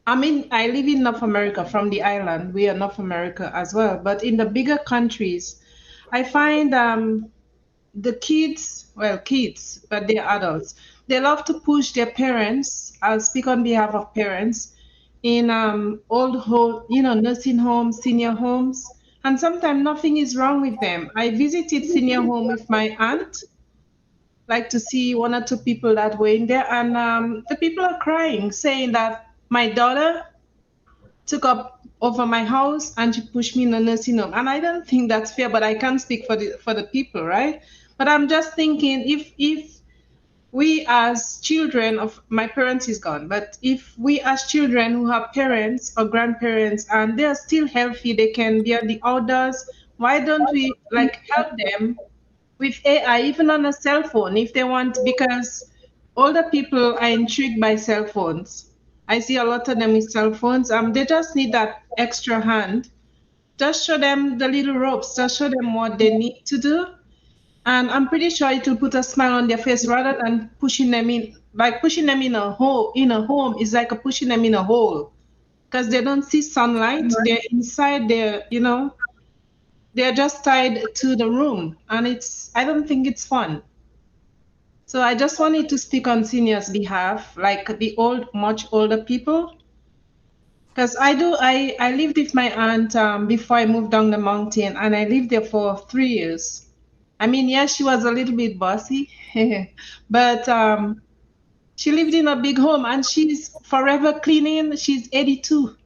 I mean, I live in North America from the island. We are North America as well. But in the bigger countries, I find the kids, well, kids, but they're adults, they love to push their parents. I'll speak on behalf of parents in old home, nursing homes, senior homes. And sometimes nothing is wrong with them. I visited senior home with my aunt, like to see one or two people that were in there, and the people are crying, saying that my daughter took up over my house and she pushed me in a nursing home. And I don't think that's fair, but I can't speak for the people, right? But I'm just thinking, if we as children of, my parents is gone, but if we as children who have parents or grandparents and they're still healthy, they can be at the outdoors, why don't we like help them with AI, even on a cell phone, if they want, because older people are intrigued by cell phones. I see a lot of them with cell phones. They just need that extra hand. Just show them the little ropes. Just show them what they need to do, and I'm pretty sure it will put a smile on their face rather than pushing them in. Like pushing them in a hole. In a home is like a pushing them in a hole because they don't see sunlight. They're inside. They're just tied to the room, and I don't think it's fun. So I just wanted to speak on seniors' behalf, like the much older people, because I lived with my aunt before I moved down the mountain, and I lived there for 3 years. I mean, yes, she was a little bit bossy, but she lived in a big home, and she's forever cleaning. She's 82.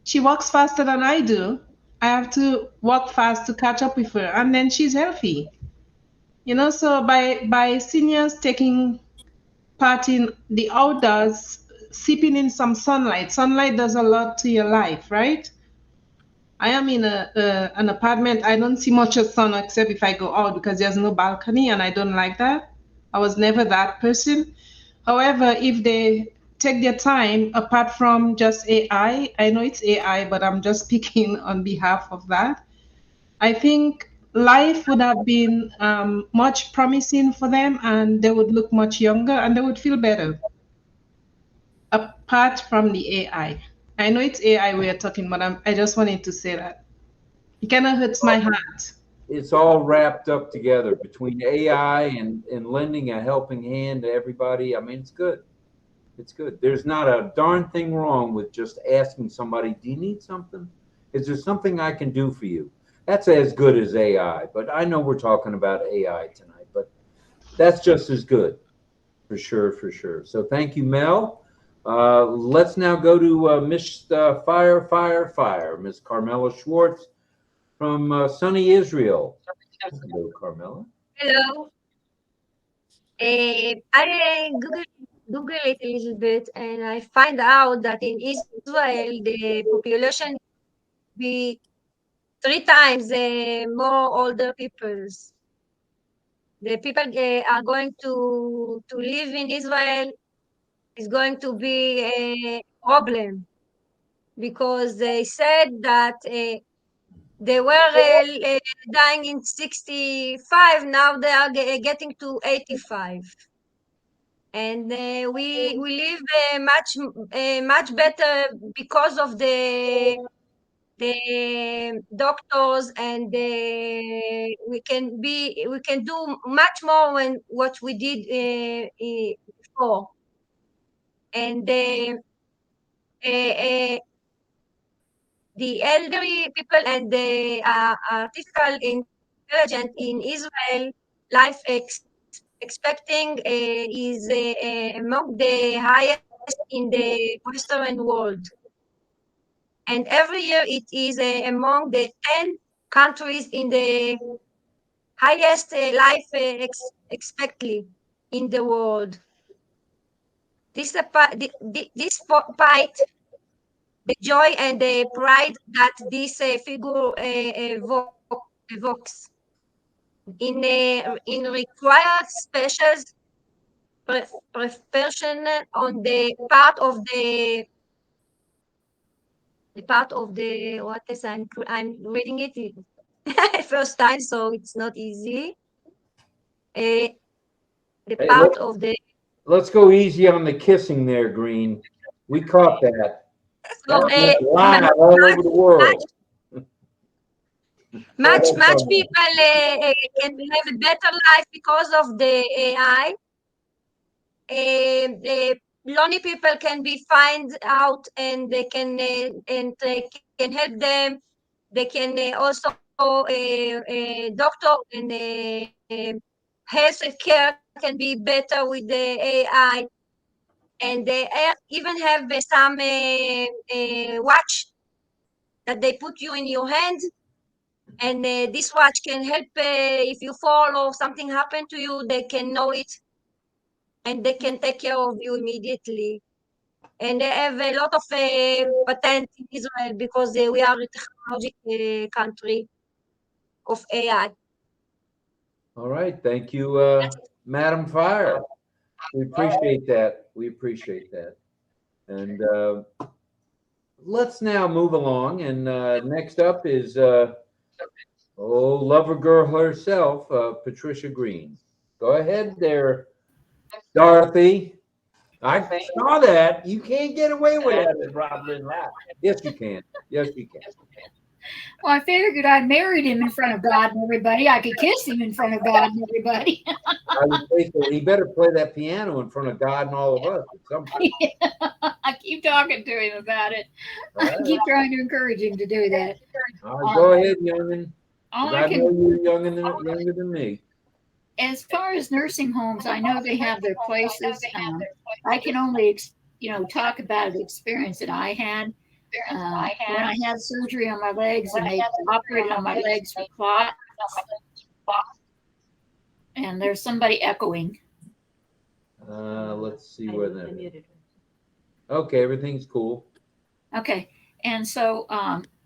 She walks faster than I do. I have to walk fast to catch up with her, and then she's healthy. So by seniors taking part in the outdoors, sipping in some sunlight. Sunlight does a lot to your life, right? I am in an apartment. I don't see much of sun except if I go out because there's no balcony, and I don't like that. I was never that person. However, if they take their time, apart from just I know it's AI, but I'm just speaking on behalf of that. I think life would have been much promising for them, and they would look much younger and they would feel better apart from the AI. I know it's AI we are talking, but I just wanted to say that. It kind of hurts my heart. It's all wrapped up together between AI and lending a helping hand to everybody. I mean, it's good. It's good. There's not a darn thing wrong with just asking somebody, do you need something? Is there something I can do for you? That's as good as AI. But I know we're talking about AI tonight, but that's just as good. For sure, for sure. So thank you, Mel. Let's now go to Miss Fire, Miss Carmela Schwartz from sunny Israel. Hello, Carmela. Hello. I Google it a little bit, and I find out that in Israel the population be 3 times more older peoples. The people are going to live in Israel is going to be a problem because they said that they were dying in 65. Now they are getting to 85. And we live much better because of the doctors, and we can do much more than what we did before. And uh, the elderly people and the artificial intelligence in Israel life expecting is among the highest in the Western world. And every year it is among the 10 countries in the highest life expectancy in the world. This fight, the joy and the pride that this figure evokes in require special preparation on the part of the what is I'm reading it. first time, so it's not easy. The Hey, part of the let's go easy on the kissing there, Green. We caught that. so That went live all over the world. much people can have a better life because of the AI. Lonely people can be find out, and they can help them. They can also doctor and health care can be better with the AI, and they even have some watch that they put you in your hand, and this watch can help if you fall or something happen to you, they can know it, and they can take care of you immediately. And they have a lot of patents in Israel because we are a technological country of AI. All right. Thank you, Madam Fire. We appreciate that. We appreciate that. And let's now move along. And next up is, lover girl herself, Patricia Green. Go ahead there, Dorothy. I saw that. You can't get away with that at RobLynnLive. Yes, you can. Yes, you can. Well, I figured I married him in front of God and everybody. I could kiss him in front of God and everybody. I would say so. He better play that piano in front of God and all of us at some point. I keep talking to him about it. All I right. keep trying to encourage him to do that. All right, go ahead, youngin. All I I know can, you're younger than me. as far as nursing homes, I know they have their places. I can only, talk about the experience that I had. When I had surgery on my legs and they operated on my legs for clots, and there's somebody echoing. Let's see where that is. Muted her. Okay, everything's cool. Okay. And so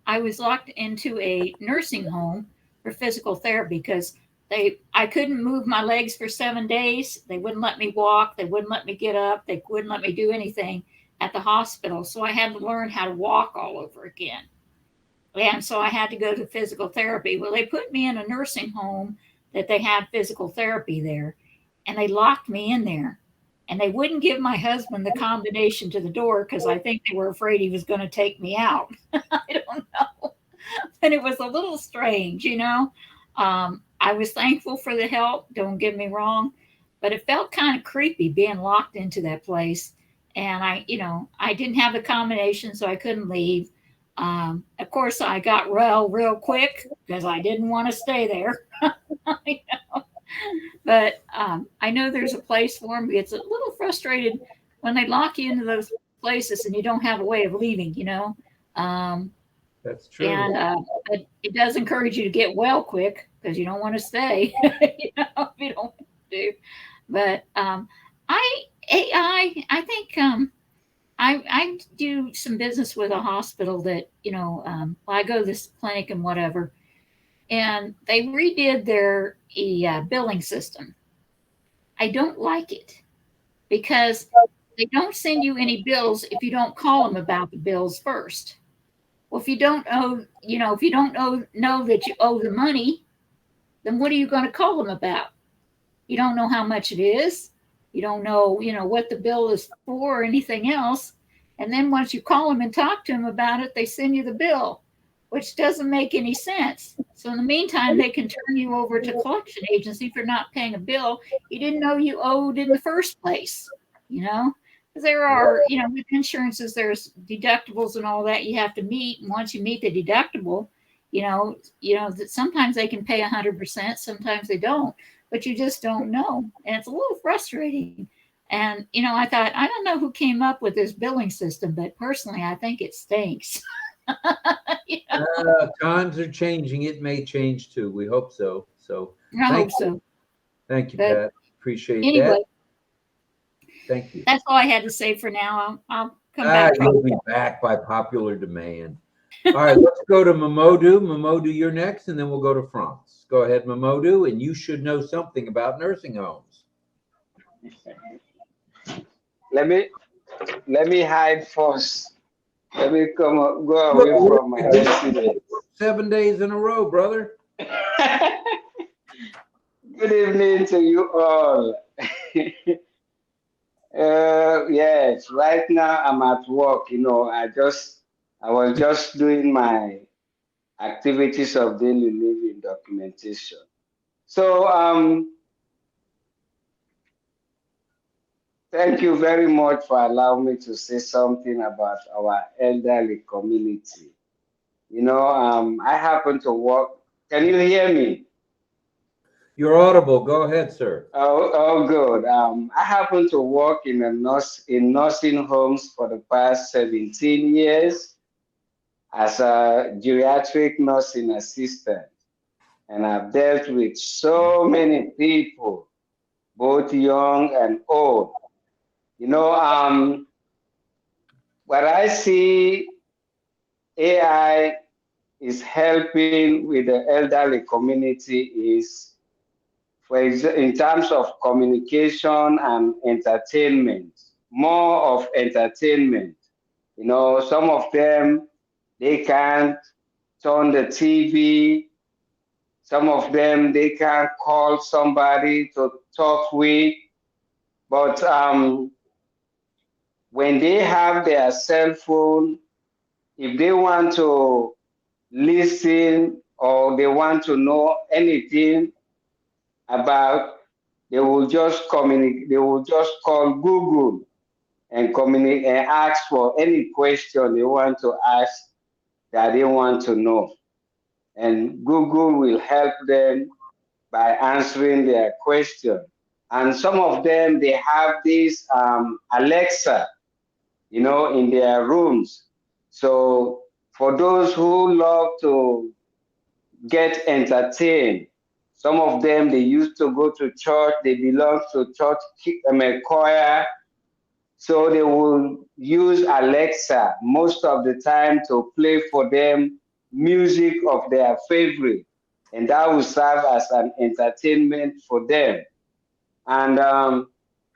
I was locked into a nursing home for physical therapy because I couldn't move my legs for 7 days. They wouldn't let me walk. They wouldn't let me get up. They wouldn't let me do anything at the hospital. So I had to learn how to walk all over again. And so I had to go to physical therapy. Well, they put me in a nursing home that they had physical therapy there, and they locked me in there. And they wouldn't give my husband the combination to the door because I think they were afraid he was going to take me out. I don't know. But it was a little strange, I was thankful for the help, don't get me wrong, but it felt kind of creepy being locked into that place. And I didn't have the combination, so I couldn't leave. Of course, I got well real quick because I didn't want to stay there. But I know there's a place for them. It's a little frustrated when they lock you into those places and you don't have a way of leaving, That's true. And it does encourage you to get well quick because you don't want to stay, if you don't want to. But I think I do some business with a hospital that, I go to this clinic and whatever, and they redid their billing system. I don't like it because they don't send you any bills if you don't call them about the bills first. Well, if you don't know that you owe the money, then what are you going to call them about? You don't know how much it is. You don't know, what the bill is for or anything else. And then once you call them and talk to them about it, they send you the bill, which doesn't make any sense. So in the meantime, they can turn you over to collection agency for not paying a bill you didn't know you owed in the first place, Because there are, with insurances, there's deductibles and all that you have to meet. And once you meet the deductible, that sometimes they can pay 100%, sometimes they don't, but you just don't know. And it's a little frustrating. And, I thought, I don't know who came up with this billing system, but personally, I think it stinks. Times are changing. It may change too. We hope so. So I hope so. Thank you, But Pat. Appreciate anyway, that. Thank you. That's all I had to say for now. I'll come back. You'll be back by popular demand. All right, let's go to Mamodu. Mamodu, you're next, and then we'll go to France. Go ahead, Mamodu, and you should know something about nursing homes. Let me hide first. Let me go away from my residence. 7 days in a row, brother. Good evening to you all. Yes, right now I'm at work. I was just doing my activities of daily living documentation. So, thank you very much for allowing me to say something about our elderly community. I happen to work. Can you hear me? You're audible. Go ahead, sir. Oh, good. I happen to work in nursing homes for the past 17 years as a geriatric nursing assistant, and I've dealt with so many people, both young and old. What I see AI is helping with the elderly community is in terms of communication and entertainment, more of entertainment. Some of them, they can't turn the TV. Some of them, they can't call somebody to talk with. But when they have their cell phone, if they want to listen or they want to know anything about, they will just communicate, they will just call Google and communicate and ask for any question they want to ask that they want to know. And Google will help them by answering their question. And some of them, they have this Alexa, in their rooms. So for those who love to get entertained, some of them, they used to go to church, they belong to church choir, so they will use Alexa most of the time to play for them music of their favorite, and that will serve as an entertainment for them. And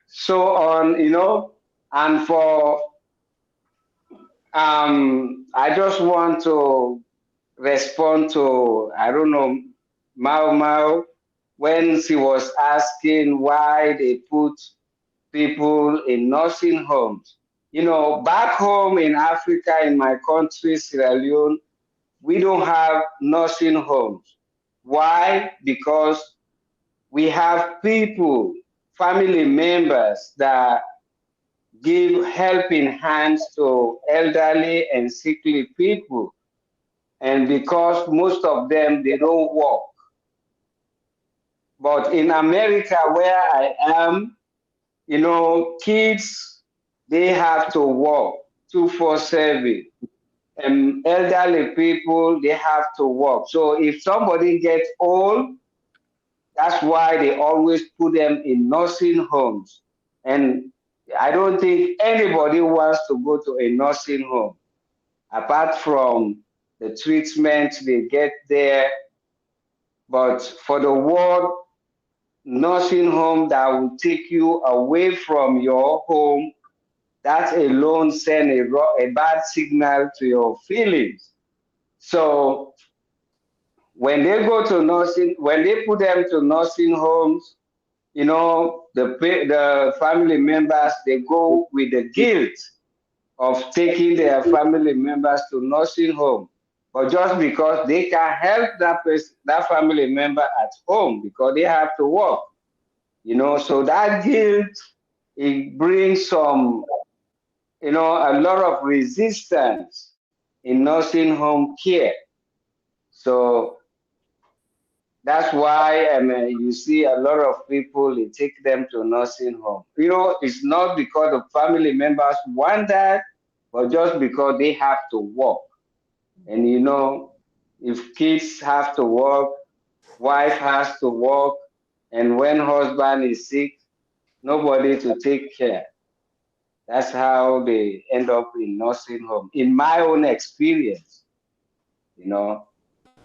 so on, and for I just want to respond to, I don't know, Mao Mao, when she was asking why they put people in nursing homes. Back home in Africa, in my country, Sierra Leone, we don't have nursing homes. Why? Because we have people, family members that give helping hands to elderly and sickly people. And because most of them, they don't work. But in America, where I am, kids, they have to work 24/7. And elderly people, they have to work. So if somebody gets old, that's why they always put them in nursing homes. And I don't think anybody wants to go to a nursing home, apart from the treatment they get there. But for the word nursing home that will take you away from your home, that alone send a bad signal to your feelings. So when they put them to nursing homes, the family members, they go with the guilt of taking their family members to nursing home, but just because they can help that family member at home because they have to work, so that guilt, it brings some, a lot of resistance in nursing home care. So that's why you see a lot of people, they take them to nursing home. It's not because the family members want that, but just because they have to work. And if kids have to work, wife has to work, and when husband is sick, nobody to take care. That's how they end up in nursing home, in my own experience,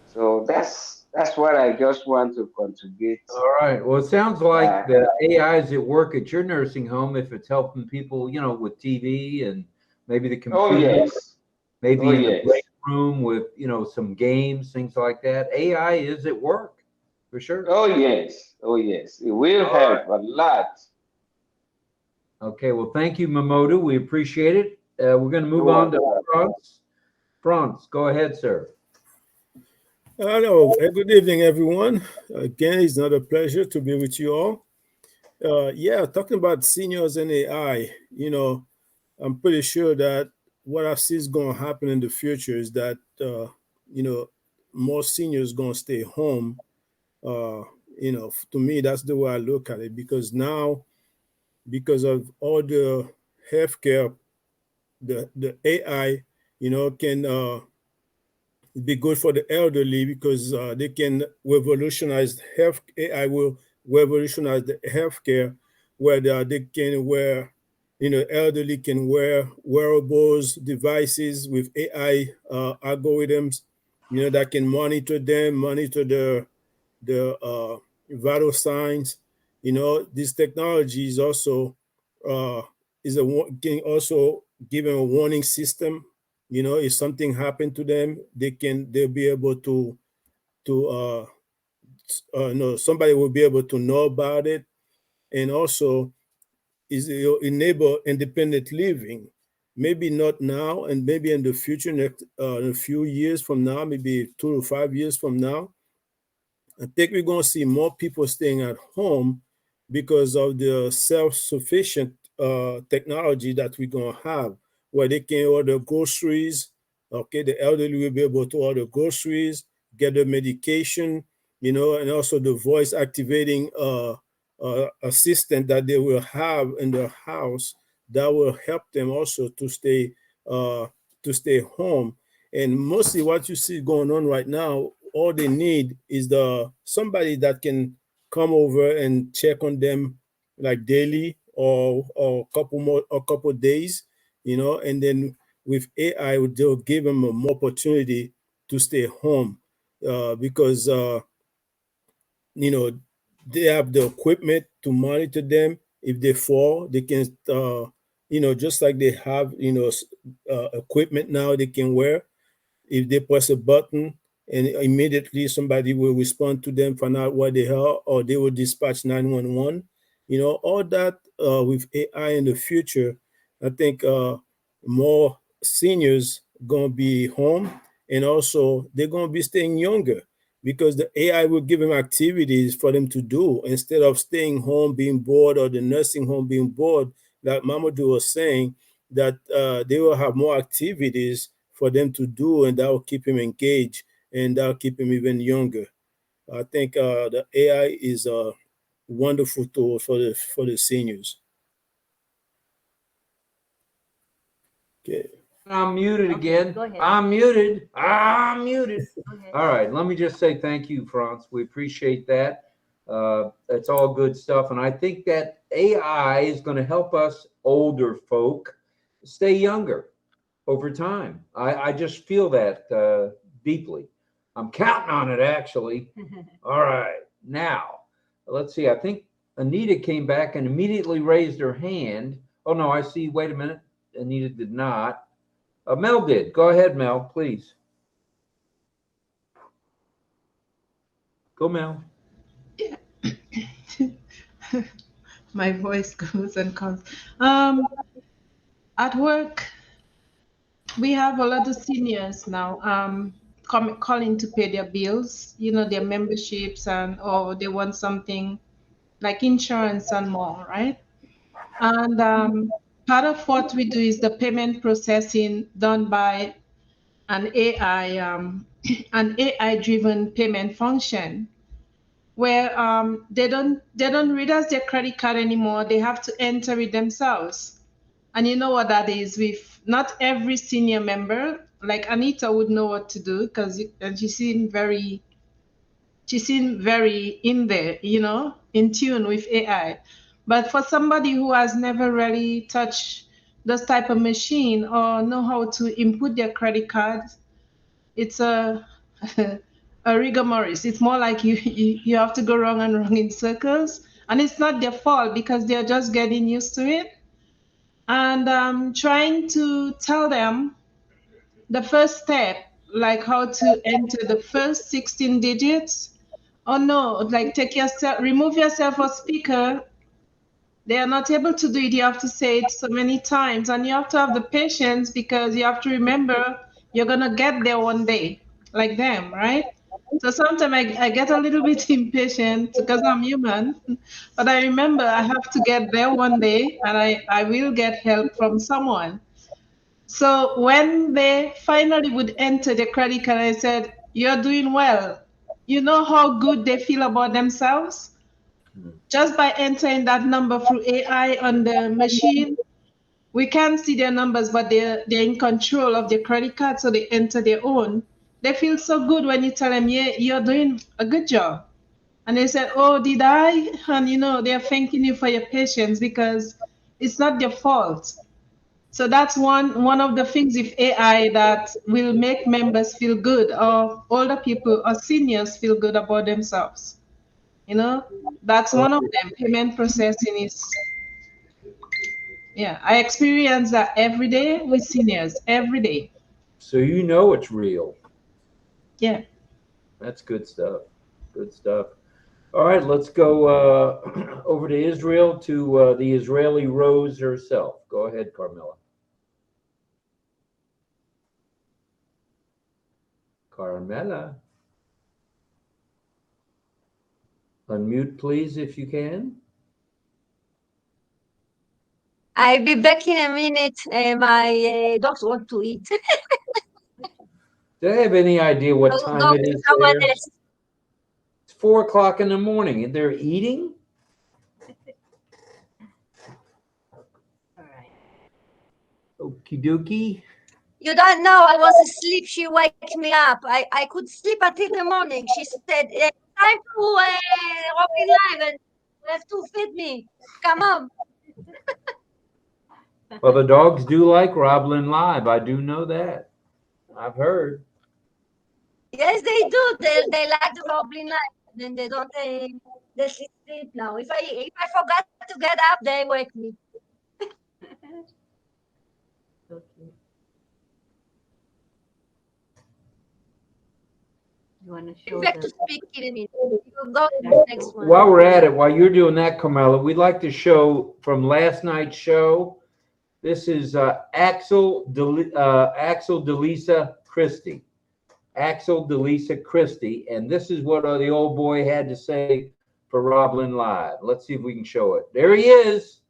So that's what I just want to contribute. All right. Well, it sounds like the AI is at work at your nursing home if it's helping people, with TV and maybe the computer. Oh, yes. Maybe in the break room with, some games, things like that. AI is at work. for sure. Oh yes, oh yes, it will All help a lot. Okay, well, thank you, Mamodu. We appreciate it. We're going to move You're on to welcome. France. France, go ahead, sir. Hello, good evening, everyone. Again, it's another pleasure to be with you all. Yeah, talking about seniors and AI, I'm pretty sure that what I see is going to happen in the future is that, more seniors going to stay home. Uh, to me, that's the way I look at it because now, because of all the healthcare, the AI, can be good for the elderly because they can revolutionize health. AI will revolutionize the healthcare, where they can wear, elderly can wear wearables, devices with AI algorithms, that can monitor them, monitor the vital signs. This technology is also uh, can also give them a warning system. If something happened to them, they'll be able to somebody will be able to know about it, and also is enable independent living. Maybe not now, and maybe in the future, next in a few years from now, maybe 2 to 5 years from now, I think we're going to see more people staying at home because of the self-sufficient technology that we're going to have, where they can order groceries. Okay, the elderly will be able to order groceries, get the medication, and also the voice activating assistant that they will have in their house that will help them also uh, to stay home. And mostly what you see going on right now, all they need is the somebody that can come over and check on them like daily or a couple days, and then with AI they'll give them an opportunity to stay home because you know they have the equipment to monitor them. If they fall, they can just like they have equipment now they can wear. If they press a button and immediately somebody will respond to them, find out where they are, or they will dispatch 911. All that with AI in the future, I think more seniors going to be home, and also they're going to be staying younger because the AI will give them activities for them to do instead of staying home being bored, or the nursing home being bored. Like Mamadou was saying, that they will have more activities for them to do, and that will keep him engaged, and that will keep him even younger. I think the AI is a wonderful tool for the seniors. Okay. I'm muted Okay, again. go ahead. I'm muted. I'm muted. Go ahead. All right, let me just say thank you, Franz. We appreciate that. That's all good stuff. And I think that AI is going to help us older folk stay younger over time. I just feel that deeply. I'm counting on it, actually. All right, now, let's see. I think Anita came back and immediately raised her hand. Oh, no, I see. Wait a minute. Anita did not. Mel did. Go ahead, Mel, please. Go, Mel. Yeah. My voice goes and comes. At work, we have a lot of seniors now calling to pay their bills, their memberships, or they want something like insurance and more, right? And part of what we do is the payment processing done by an AI, an AI-driven payment function, where they don't read us their credit card anymore. They have to enter it themselves. And you know what that is? With not every senior member, like Anita would know what to do because she seemed very in there, in tune with AI. But for somebody who has never really touched this type of machine or know how to input their credit card, it's a a rigor It's more like you have to go wrong and wrong in circles, and it's not their fault because they're just getting used to it. And trying to tell them the first step, like how to enter the first 16 digits oh no, like take yourself, remove yourself as speaker. They are not able to do it. You have to say it so many times, and you have to have the patience because you have to remember you're gonna get there one day, like them, right? So sometimes I get a little bit impatient because I'm human, but I remember I have to get there one day, and I will get help from someone. So when they finally would enter the credit card, I said, "You're doing well." You know how good they feel about themselves? Just by entering that number through AI on the machine, we can't see their numbers, but they're in control of their credit card, so they enter their own. They feel so good when you tell them, "Yeah, you're doing a good job." And they said, "Oh, did I?" And they're thanking you for your patience because it's not their fault. So that's one of the things with AI that will make members feel good, or older people or seniors feel good about themselves. You know, that's one of them. Payment processing is, yeah, I experience that every day with seniors, every day. So you know it's real. Yeah. That's good stuff. Good stuff. All right, let's go over to Israel to the Israeli Rose herself. Go ahead, Carmela. Carmela. Unmute, please, if you can. I'll be back in a minute. My dogs want to eat. Do they have any idea what I'll time go it with is someone there? else. It's 4 o'clock in the morning and they're eating? All right. Okie dokie. You don't know. I was asleep. She wake me up. I could sleep until the morning. She said, "Time to Robin Live, and you have to feed me. Come on." Well, the dogs do like RobLynnLive. I do know that. I've heard. Yes, they do. They like the Robin Live. Then they don't. They sleep now. If I forgot to get up, they wake me. Okay. You want to show Back to the speak in a minute. You go to the next one. While we're at it, while you're doing that, Carmela, we'd like to show from last night's show. This is Axel Delisa Christie. Axel Delisa Christie. And this is what the old boy had to say for RobLynnLive. Let's see if we can show it. There he is.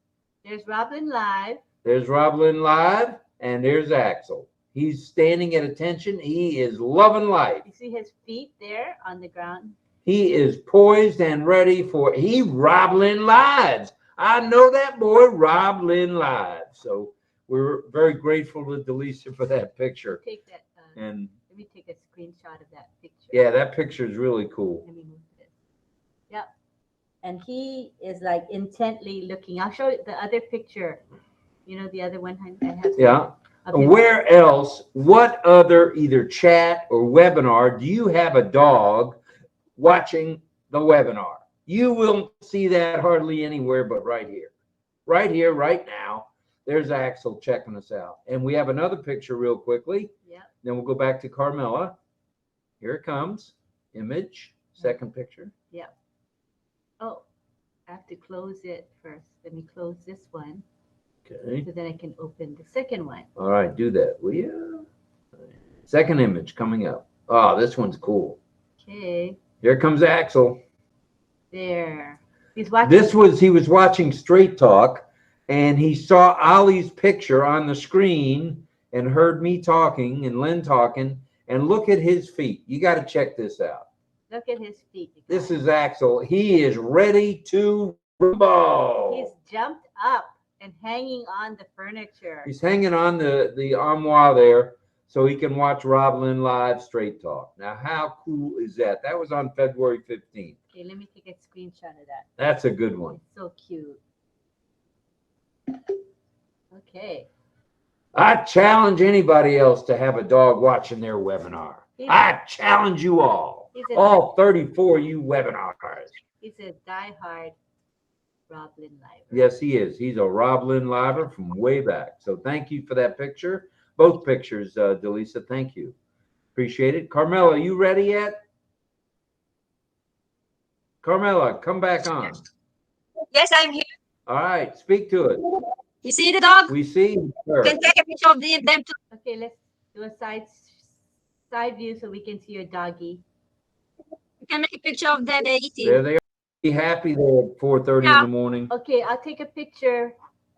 There's RobLynnLive. There's RobLynnLive, and there's Axel. He's standing at attention. He is loving life. You see his feet there on the ground? He is poised and ready for RobLynnLives. I know that boy, RobLynnLive. So we're very grateful to Delisa for that picture. Take that. And let me take a screenshot of that picture. yeah, that picture is really cool. Let me move this. Yep. And he is like intently looking. I'll show you the other picture. You know, the other one I have. Yeah. Where else, what other either chat or webinar do you have a dog watching the webinar? You will see that hardly anywhere but right here. Right here, right now. There's Axel checking us out. And we have another picture real quickly. Yeah. Then we'll go back to Carmela. Here it comes. Image, second picture. Yeah. Oh, I have to close it first. Let me close this one. Okay. So then I can open the second one. All right, do that, will you? Second image coming up. Oh, this one's cool. Okay. Here comes Axel. There. He's watching. He was watching Straight Talk, and he saw Ollie's picture on the screen and heard me talking and Lynn talking, and look at his feet. You got to check this out. Look at his feet. This is Axel. He is ready to rumble. He's jumped up and hanging on the furniture. He's hanging on the armoire there so he can watch RobLynnLive Straight Talk. Now, how cool is that? That was on February 15th. Okay, let me take a screenshot of that. That's a good one. It's so cute. Okay. I challenge anybody else to have a dog watching their webinar. I challenge you all 34 you webinars. He's a diehard RobLynnLive. Yes, he is. He's a RobLynnLiver from way back. So thank you for that picture. Both pictures, Delisa. Thank you. Appreciate it. Carmela, are you ready yet? Carmela, come back on. Yes, I'm here. All right, speak to it. You see the dog? We see You her. can take a picture of them too. Okay, let's do a side view so we can see your doggy. You can make a picture of them eating. There they are. Be happy there at 4:30 in the morning. Okay, I'll take a picture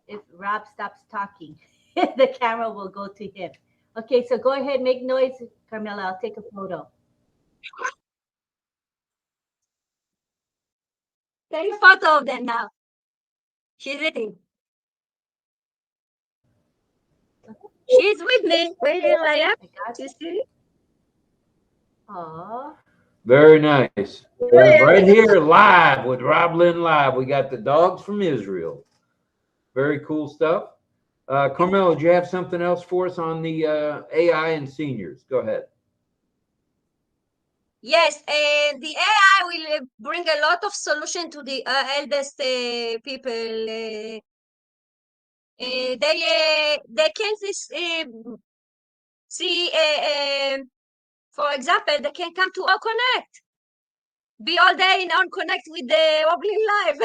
if Rob stops talking. The camera will go to him. Okay, so go ahead, make noise, Carmela. I'll take a photo. Take a photo of them now. She's eating. She's with me. Waiting like that. You see? Aww. Very nice. Right here, live with RobLynnLive. We got the dogs from Israel. Very cool stuff. Carmelo, do you have something else for us on the AI and seniors? Go ahead. Yes, the AI will bring a lot of solution to the eldest people. They can see, for example, they can come to OConnect, be all day in ONConnect with the RobLynnLive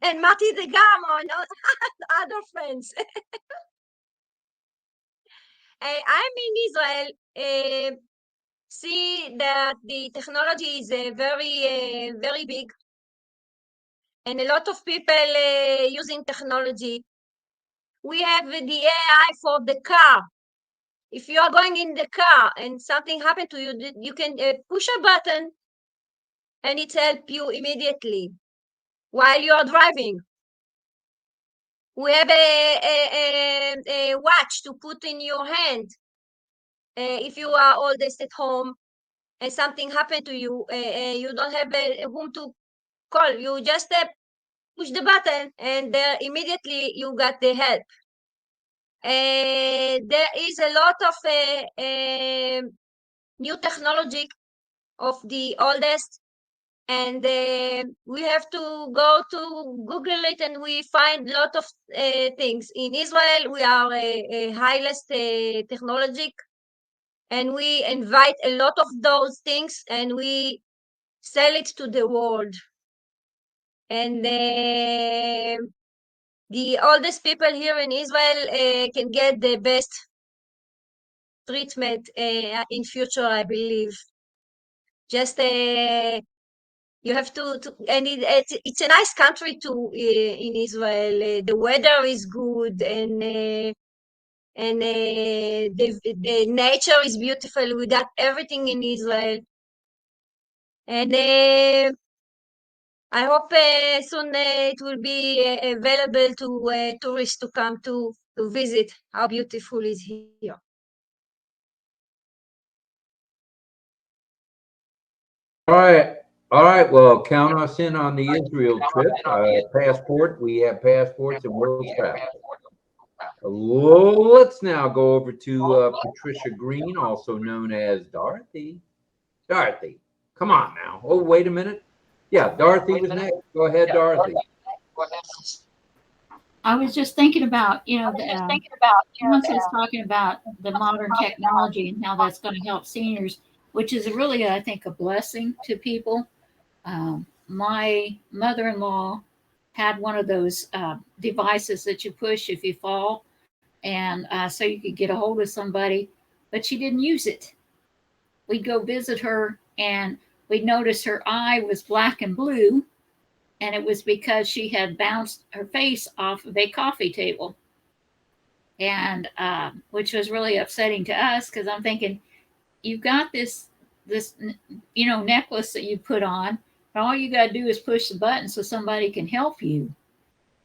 and Marty the Gamo and other friends. I'm in Israel. See that the technology is very big, and a lot of people using technology. We have the AI for the car. If you are going in the car and something happened to you, you can push a button and it helps you immediately while you are driving. We have a watch to put in your hand. If you are oldest at home and something happened to you, you don't have whom to call. You just push the button and immediately you got the help. There is a lot of new technology of the oldest, and we have to go to Google it, and we find a lot of things. In Israel, we are a highest technologic, and we invite a lot of those things, and we sell it to the world. And the oldest people here in Israel can get the best treatment in future, I believe. Just you have to and it's a nice country to in Israel. The weather is good, and the nature is beautiful. We got everything in Israel, and I hope soon it will be available to tourists to come to visit how beautiful is here. All right. All right. Well, count us in on the Israel trip. Passport. We have passports and we'll travel. Let's now go over to Patricia Green, also known as Dorothy. Dorothy, come on now. Oh, wait a minute. Yeah, Dorothy was next. Go ahead, Dorothy. I was just thinking about, once I was talking about the modern technology and how that's going to help seniors, which is really, I think, a blessing to people. My mother-in-law had one of those devices that you push if you fall, and so you could get a hold of somebody, but she didn't use it. We'd go visit her, and we'd notice her eye was black and blue, and it was because she had bounced her face off of a coffee table, and which was really upsetting to us, because I'm thinking, you've got this necklace that you put on, and all you got to do is push the button so somebody can help you,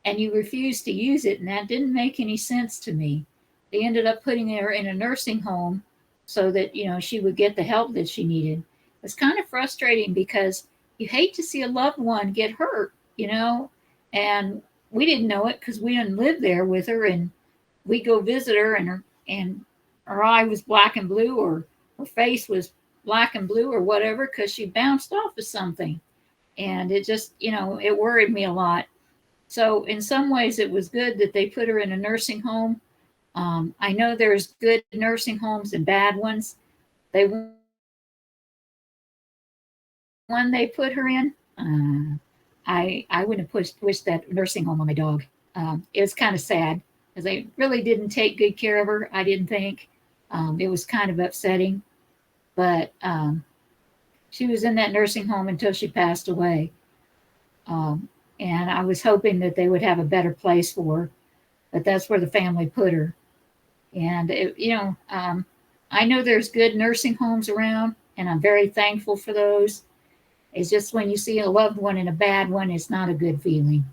and you refuse to use it, and that didn't make any sense to me. They ended up putting her in a nursing home so that she would get the help that she needed. It's kind of frustrating because you hate to see a loved one get hurt, and we didn't know it because we didn't live there with her, and we go visit her, and her eye was black and blue, or her face was black and blue, or whatever, because she bounced off of something, and it just it worried me a lot. So in some ways it was good that they put her in a nursing home. I know there's good nursing homes and bad ones. They one they put her in, I wouldn't have wished that nursing home on my dog. It was kind of sad because they really didn't take good care of her. I didn't think. It was kind of upsetting, but she was in that nursing home until she passed away. And I was hoping that they would have a better place for her, but that's where the family put her. And I know there's good nursing homes around, and I'm very thankful for those. It's just when you see a loved one in a bad one, it's not a good feeling.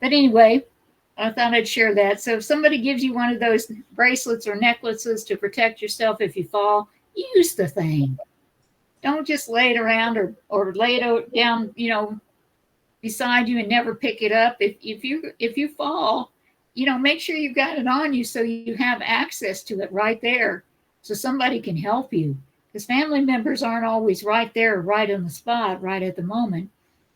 But anyway, I thought I'd share that. So if somebody gives you one of those bracelets or necklaces to protect yourself if you fall, use the thing. Don't just lay it around or lay it down, beside you and never pick it up. If you fall, make sure you've got it on you so you have access to it right there, so somebody can help you. Because family members aren't always right there, right on the spot, right at the moment,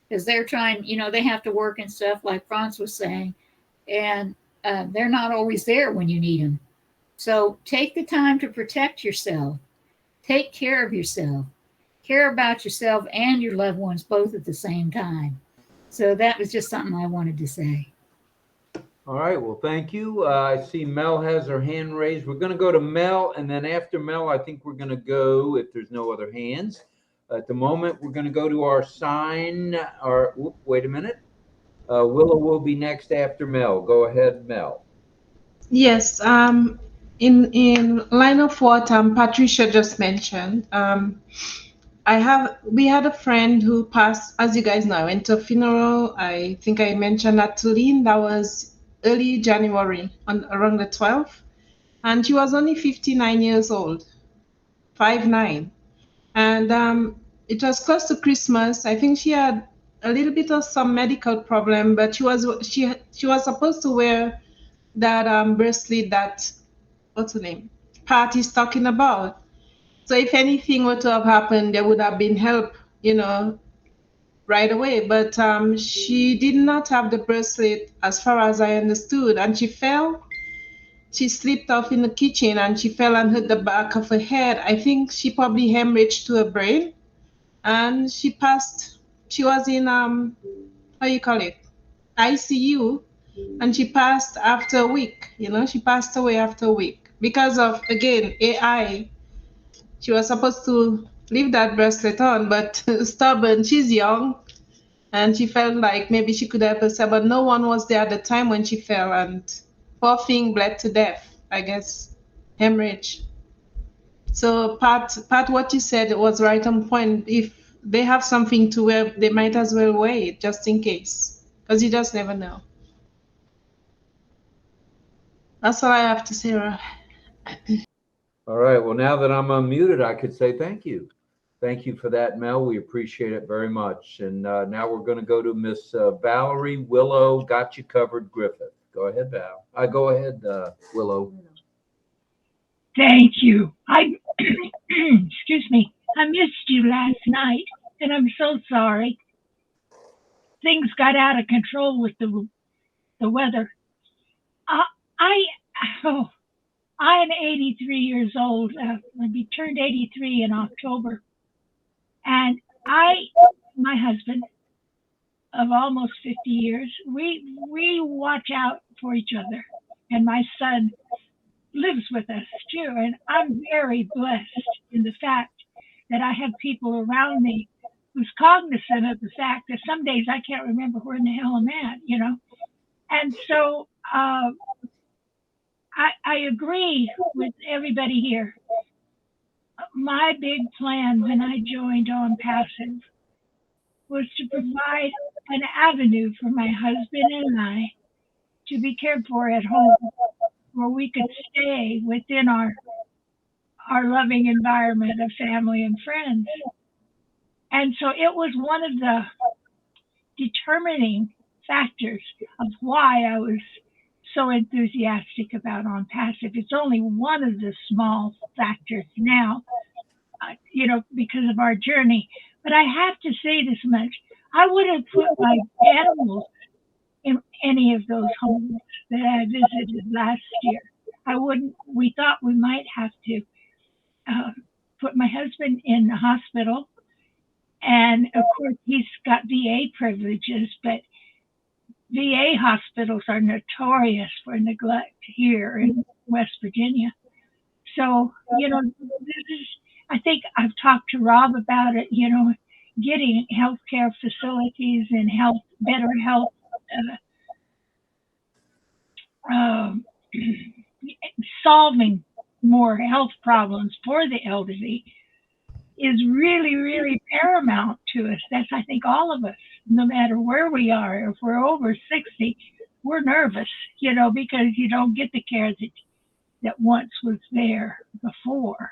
because they're trying, they have to work and stuff, like Franz was saying, and they're not always there when you need them. So take the time to protect yourself. Take care of yourself. Care about yourself and your loved ones both at the same time. So that was just something I wanted to say. All right. Well, thank you. I see Mel has her hand raised. We're going to go to Mel, and then after Mel, I think we're going to go, if there's no other hands. At the moment, we're going to go to our sign. Wait a minute. Willow will be next after Mel. Go ahead, Mel. Yes. In line of what Patricia just mentioned, we had a friend who passed, as you guys know. I went to a funeral. I think I mentioned that to Lynn. That was early January, around the 12th, and she was only 59 years old, 5'9", and it was close to Christmas. I think she had a little bit of some medical problem, but she was supposed to wear that bracelet that, what's her name, Pat is talking about. So if anything were to have happened, there would have been help, right away. But she did not have the bracelet, as far as I understood, and she fell. She slipped off in the kitchen and she fell and hit the back of her head. I think she probably hemorrhaged to her brain, and she passed. She was in how you call it, ICU, and she passed after a week. She passed away after a week because of, again, AI. She was supposed to leave that bracelet on, but stubborn. She's young, and she felt like maybe she could help herself, but no one was there at the time when she fell, and poor thing bled to death, I guess, hemorrhage. So Pat, what you said was right on point. If they have something to wear, they might as well wear it just in case, because you just never know. That's all I have to say, Sarah. All right. Well, now that I'm unmuted, I could say thank you. Thank you for that, Mel. We appreciate it very much. And now we're going to go to Miss Valerie Willow. Got you covered, Griffith. Go ahead, Val. Go ahead, Willow. Thank you. Excuse me. I missed you last night, and I'm so sorry. Things got out of control with the weather. I'm 83 years old. I'll be turned 83 in October. And my husband of almost 50 years, we watch out for each other. And my son lives with us too. And I'm very blessed in the fact that I have people around me who's cognizant of the fact that some days I can't remember where in the hell I'm at, And so I agree with everybody here. My big plan when I joined ONPASSIVE was to provide an avenue for my husband and I to be cared for at home, where we could stay within our loving environment of family and friends. And so it was one of the determining factors of why I was so enthusiastic about ONPASSIVE. It's only one of the small factors now, because of our journey. But I have to say this much. I wouldn't put my animals in any of those homes that I visited last year. I wouldn't. We thought we might have to put my husband in the hospital And of course, he's got VA privileges, but VA hospitals are notorious for neglect here in West Virginia. So, you know, this is, I think I've talked to Rob about it, you know, getting healthcare facilities and better health, solving more health problems for the elderly is really, really paramount to us. That's, I think, all of us, no matter where we are. If we're over 60, we're nervous, you know, because you don't get the care that once was there before.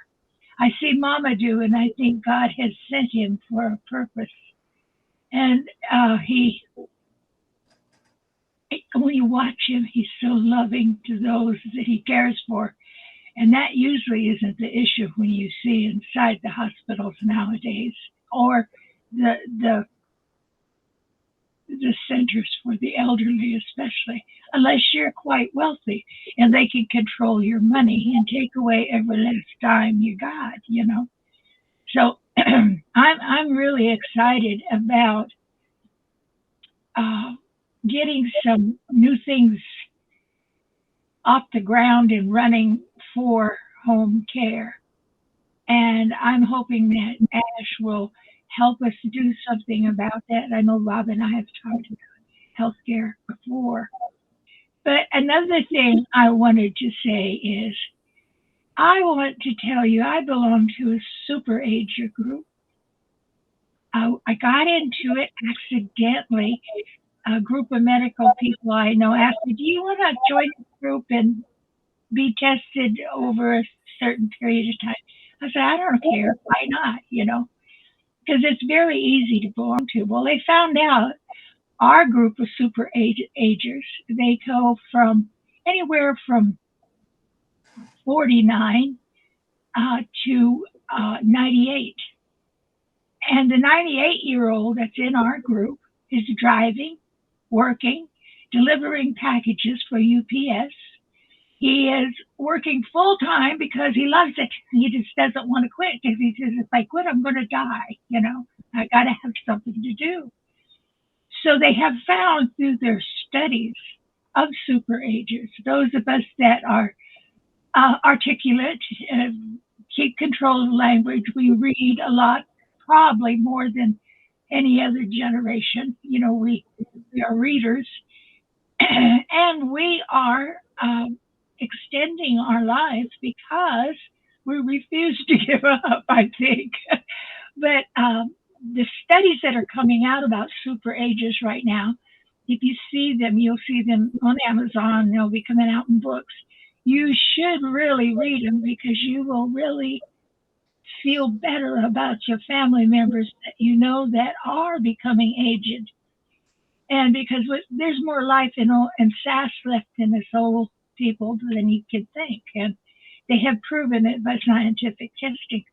I see Mama do, and I think God has sent him for a purpose. And when you watch him, he's so loving to those that he cares for. And that usually isn't the issue when you see inside the hospitals nowadays, or the centers for the elderly, especially, unless you're quite wealthy and they can control your money and take away every last dime you got, you know. So I'm really excited about getting some new things off the ground and running for home care. And I'm hoping that Ash will help us do something about that. I know Rob and I have talked about healthcare before. But another thing I wanted to say is I want to tell you I belong to a super ager group. I got into it accidentally. A group of medical people I know asked me, do you want to join this group and be tested over a certain period of time? I said, I don't care. Why not? You know, because it's very easy to belong to. Well, they found out our group of super agers, they go from anywhere from 49 to 98. And the 98-year-old that's in our group is driving, working, delivering packages for UPS. He is working full time because he loves it. He just doesn't want to quit because he says, if I quit, I'm going to die. You know, I got to have something to do. So they have found through their studies of super agers, those of us that are articulate, keep control of language, we read a lot, probably more than any other generation. You know, we are readers, and we are extending our lives because we refuse to give up, I think. But the studies that are coming out about super agers right now, if you see them, you'll see them on Amazon. They'll be coming out in books. You should really read them because you will really feel better about your family members that you know that are becoming aged. And because there's more life and sass left in us old people than you could think. And they have proven it by scientific testing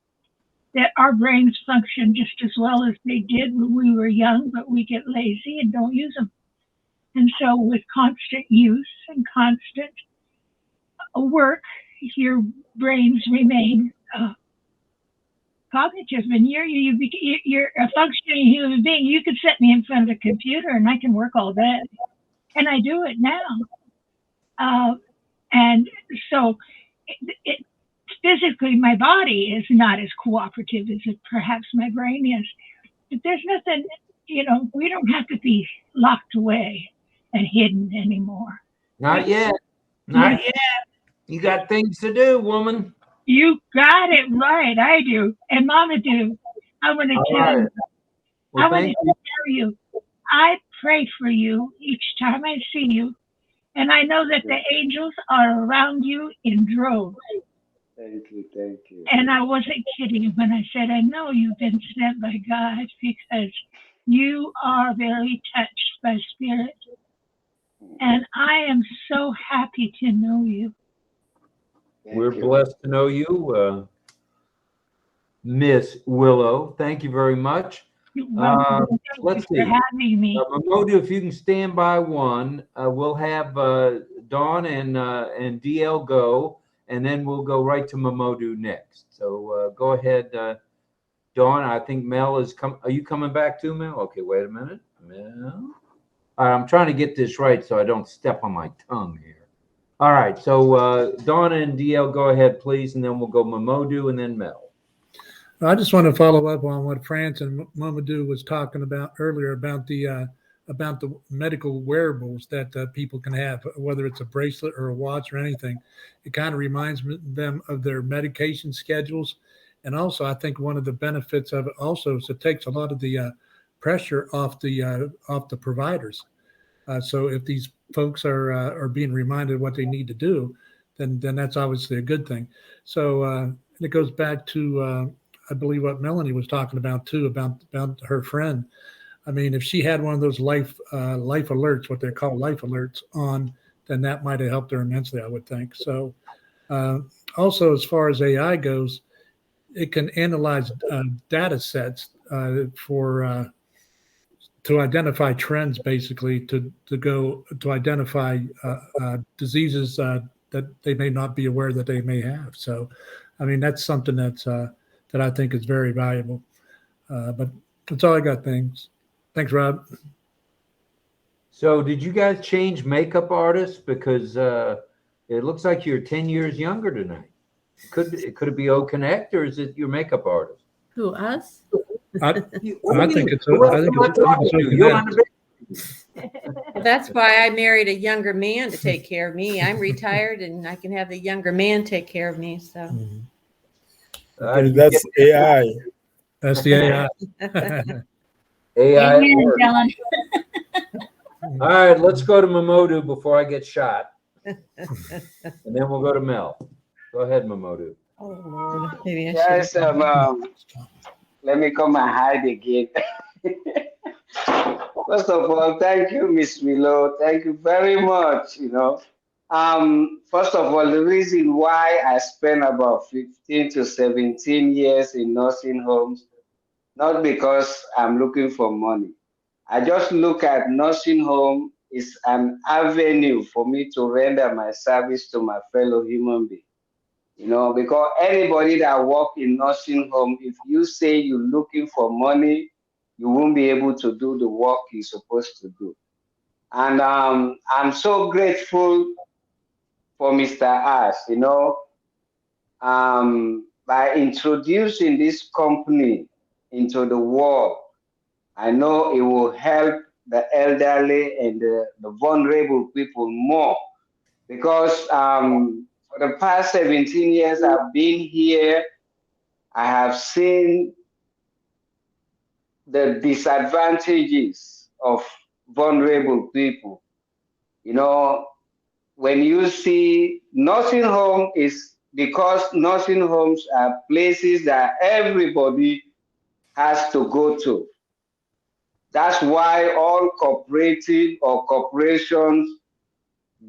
that our brains function just as well as they did when we were young, but we get lazy and don't use them. And so with constant use and constant work, your brains remain cognitive, and you're a functioning human being. You could set me in front of a computer and I can work all day, and I do it now. And so it physically, my body is not as cooperative as perhaps my brain is. But there's nothing, you know, we don't have to be locked away and hidden anymore. Not yet. Not yet. You got things to do, woman. You got it right. I do. And Mama do. I want to tell you. Well, I want to tell you. I pray for you each time I see you. And I know that the angels are around you in droves. Thank you, thank you. And I wasn't kidding when I said I know you've been sent by God because you are very touched by spirit. And I am so happy to know you. We're blessed to know you, Miss Willow. Thank you very much. Let's see. For having me. Mamodu, if you can stand by one, we'll have Dawn and DL go, and then we'll go right to Mamodu next. So go ahead, Dawn, I think Mel is coming. Are you coming back too, Mel? Okay, wait a minute. Mel. All right, I'm trying to get this right so I don't step on my tongue here. All right, so Dawn and DL, go ahead, please, and then we'll go Mamodu and then Mel. I just want to follow up on what France and Mamadou was talking about earlier about the medical wearables that people can have, whether it's a bracelet or a watch or anything. It kind of reminds them of their medication schedules. And also, I think one of the benefits of it also is it takes a lot of the pressure off the providers. So if these folks are being reminded what they need to do, then that's obviously a good thing. So it goes back to I believe what Melanie was talking about too, about her friend. I mean, if she had one of those life alerts, what they call life alerts on, then that might have helped her immensely, I would think. So also, as far as AI goes, it can analyze data sets to identify trends, basically to identify diseases that they may not be aware that they may have. So, I mean, that's something that I think is very valuable. But that's all I got. Thanks, Rob. So did you guys change makeup artists? Because it looks like you're 10 years younger tonight. Could it be OConnect or is it your makeup artist? Who, us? I think it's OConnect. That's why I married a younger man to take care of me. I'm retired and I can have the younger man take care of me. So that's AI. That's the AI. AI. Amen, John. All right, let's go to Mamodu before I get shot. And then we'll go to Mel. Go ahead, Mamodu. oh Lord, maybe I Yes, should. let me come and hide again. First of all, thank you, Miss Milo. Thank you very much. First of all, the reason why I spent about 15 to 17 years in nursing homes, not because I'm looking for money. I just look at nursing home is an avenue for me to render my service to my fellow human being. Because anybody that work in nursing home, if you say you're looking for money, you won't be able to do the work you're supposed to do. And I'm so grateful for Mr. Ash, by introducing this company into the world. I know it will help the elderly and the vulnerable people more because for the past 17 years I've been here, I have seen the disadvantages of vulnerable people. When you see nursing home is because nursing homes are places that everybody has to go to. That's why all cooperative or corporations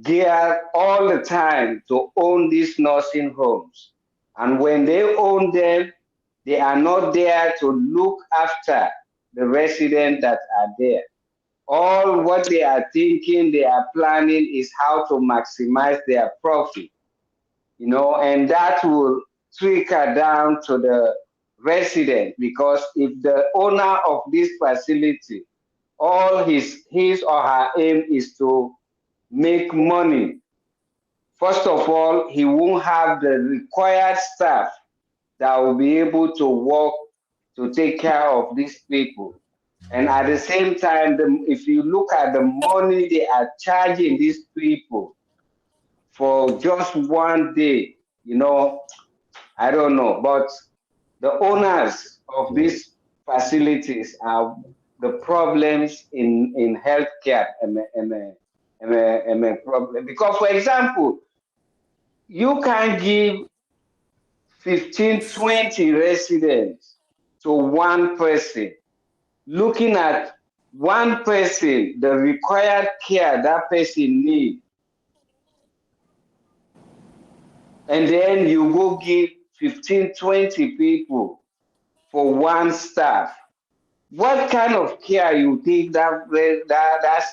gear all the time to own these nursing homes. And when they own them, they are not there to look after the residents that are there. All what they are thinking, they are planning is how to maximize their profit, and that will trickle down to the resident, because if the owner of this facility, all his or her aim is to make money, first of all, he won't have the required staff that will be able to work to take care of these people. And at the same time, if you look at the money they are charging these people for just one day, I don't know, but the owners of these facilities are the problems in healthcare and problem. Because, for example, you can give 15, 20 residents to one person. Looking at one person, the required care that person needs, and then you go give 15, 20 people for one staff. What kind of care you think that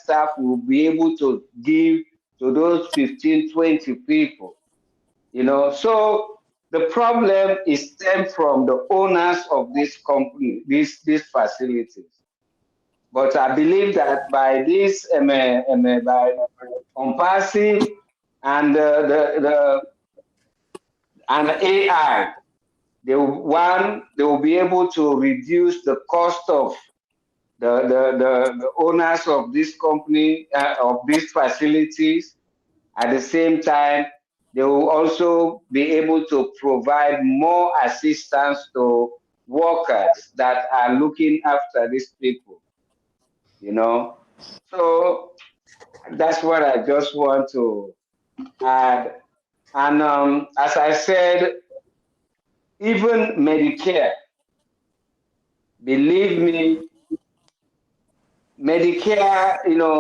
staff will be able to give to those 15, 20 people? So the problem is stemmed from the owners of this company, these facilities. But I believe that by this, by ONPASSIVE and and AI, they will be able to reduce the cost of the owners of this company, of these facilities. At the same time, they will also be able to provide more assistance to workers that are looking after these people, you know. So that's what I just want to add. And as I said, even Medicare, believe me, Medicare,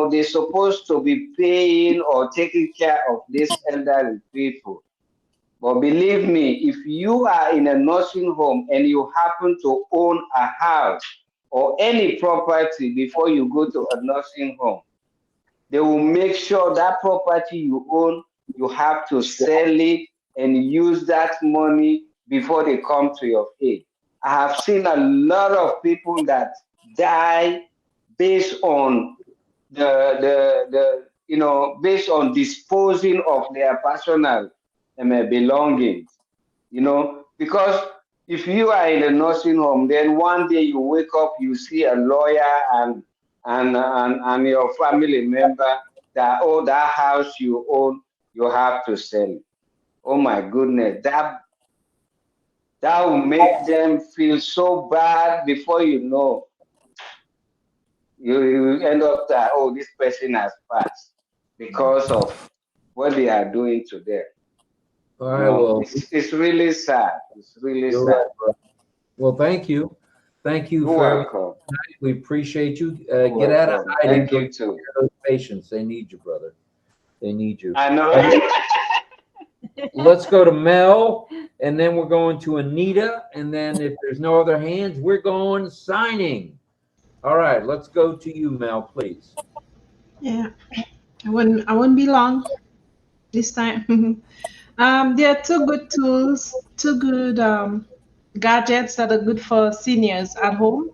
they're supposed to be paying or taking care of these elderly people. But believe me, if you are in a nursing home and you happen to own a house or any property before you go to a nursing home, they will make sure that property you own, you have to sell it and use that money before they come to your aid. I have seen a lot of people that die based on based on disposing of their personal belongings, because if you are in a nursing home, then one day you wake up, you see a lawyer and your family member that, oh, that house you own, you have to sell it. Oh my goodness, that will make them feel so bad. Before you know, you end up that, oh, this person has passed because of what they are doing to them. All right, well, it's really sad. It's really sad. Right. Well, thank you. Thank you. You're welcome. We appreciate you. Get out of hiding. Thank you too. Those patients, they need you, brother. They need you. I know. Let's go to Mel, and then we're going to Anita, and then if there's no other hands, we're going signing. All right, let's go to you, Mel, please. Yeah, I won't be long this time. There are two good tools, two good gadgets that are good for seniors at home.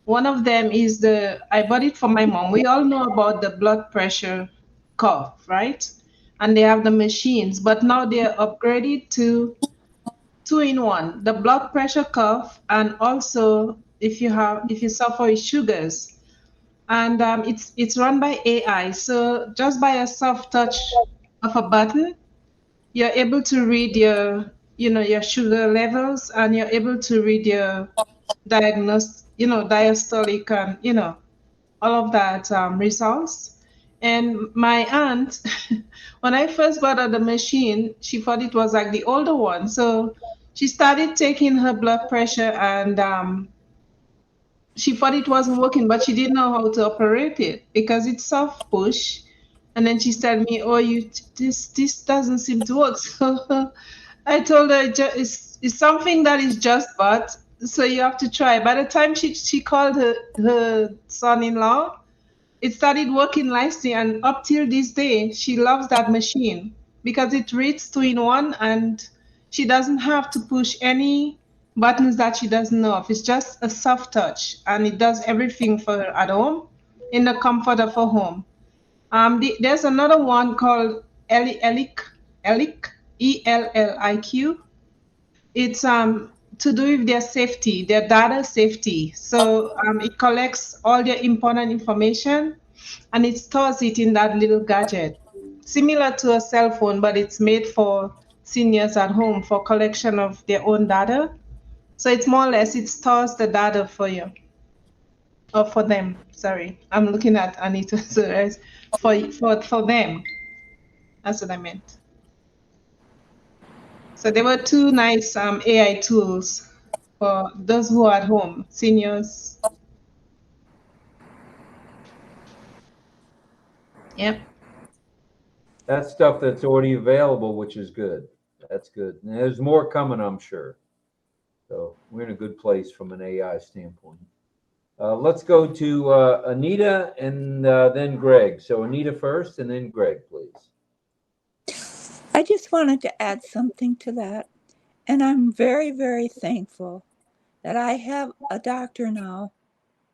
One of them is I bought it for my mom. We all know about the blood pressure cuff, right? And they have the machines, but now they're upgraded to 2-in-1, the blood pressure cuff, and also if you suffer with sugars. And it's run by AI. So just by a soft touch of a button, you're able to read your sugar levels, and you're able to read your diastolic and all of that results. And my aunt, when I first bought her the machine, she thought it was like the older one. So she started taking her blood pressure, and she thought it wasn't working, but she didn't know how to operate it because it's soft push. And then she said me, "Oh, this doesn't seem to work." So I told her it's something that is just bought, so you have to try. By the time she called her son-in-law, it started working nicely, and up till this day, she loves that machine because it reads 2-in-1, and she doesn't have to push any buttons that she doesn't know of. It's just a soft touch, and it does everything for her at home in the comfort of her home. There's another one called Elliq, ELLIQ. It's to do with their safety, their data safety. So it collects all their important information, and it stores it in that little gadget, similar to a cell phone, but it's made for seniors at home for collection of their own data. So it's more or less, it stores the data for you, or for them. Sorry, I'm looking at Anita. So it's for them. That's what I meant. So there were two nice AI tools for those who are at home, seniors. Yep. That's stuff that's already available, which is good. That's good. And there's more coming, I'm sure. So we're in a good place from an AI standpoint. Let's go to Anita and then Greg. So Anita first, and then Greg, please. I just wanted to add something to that. And I'm very, very thankful that I have a doctor now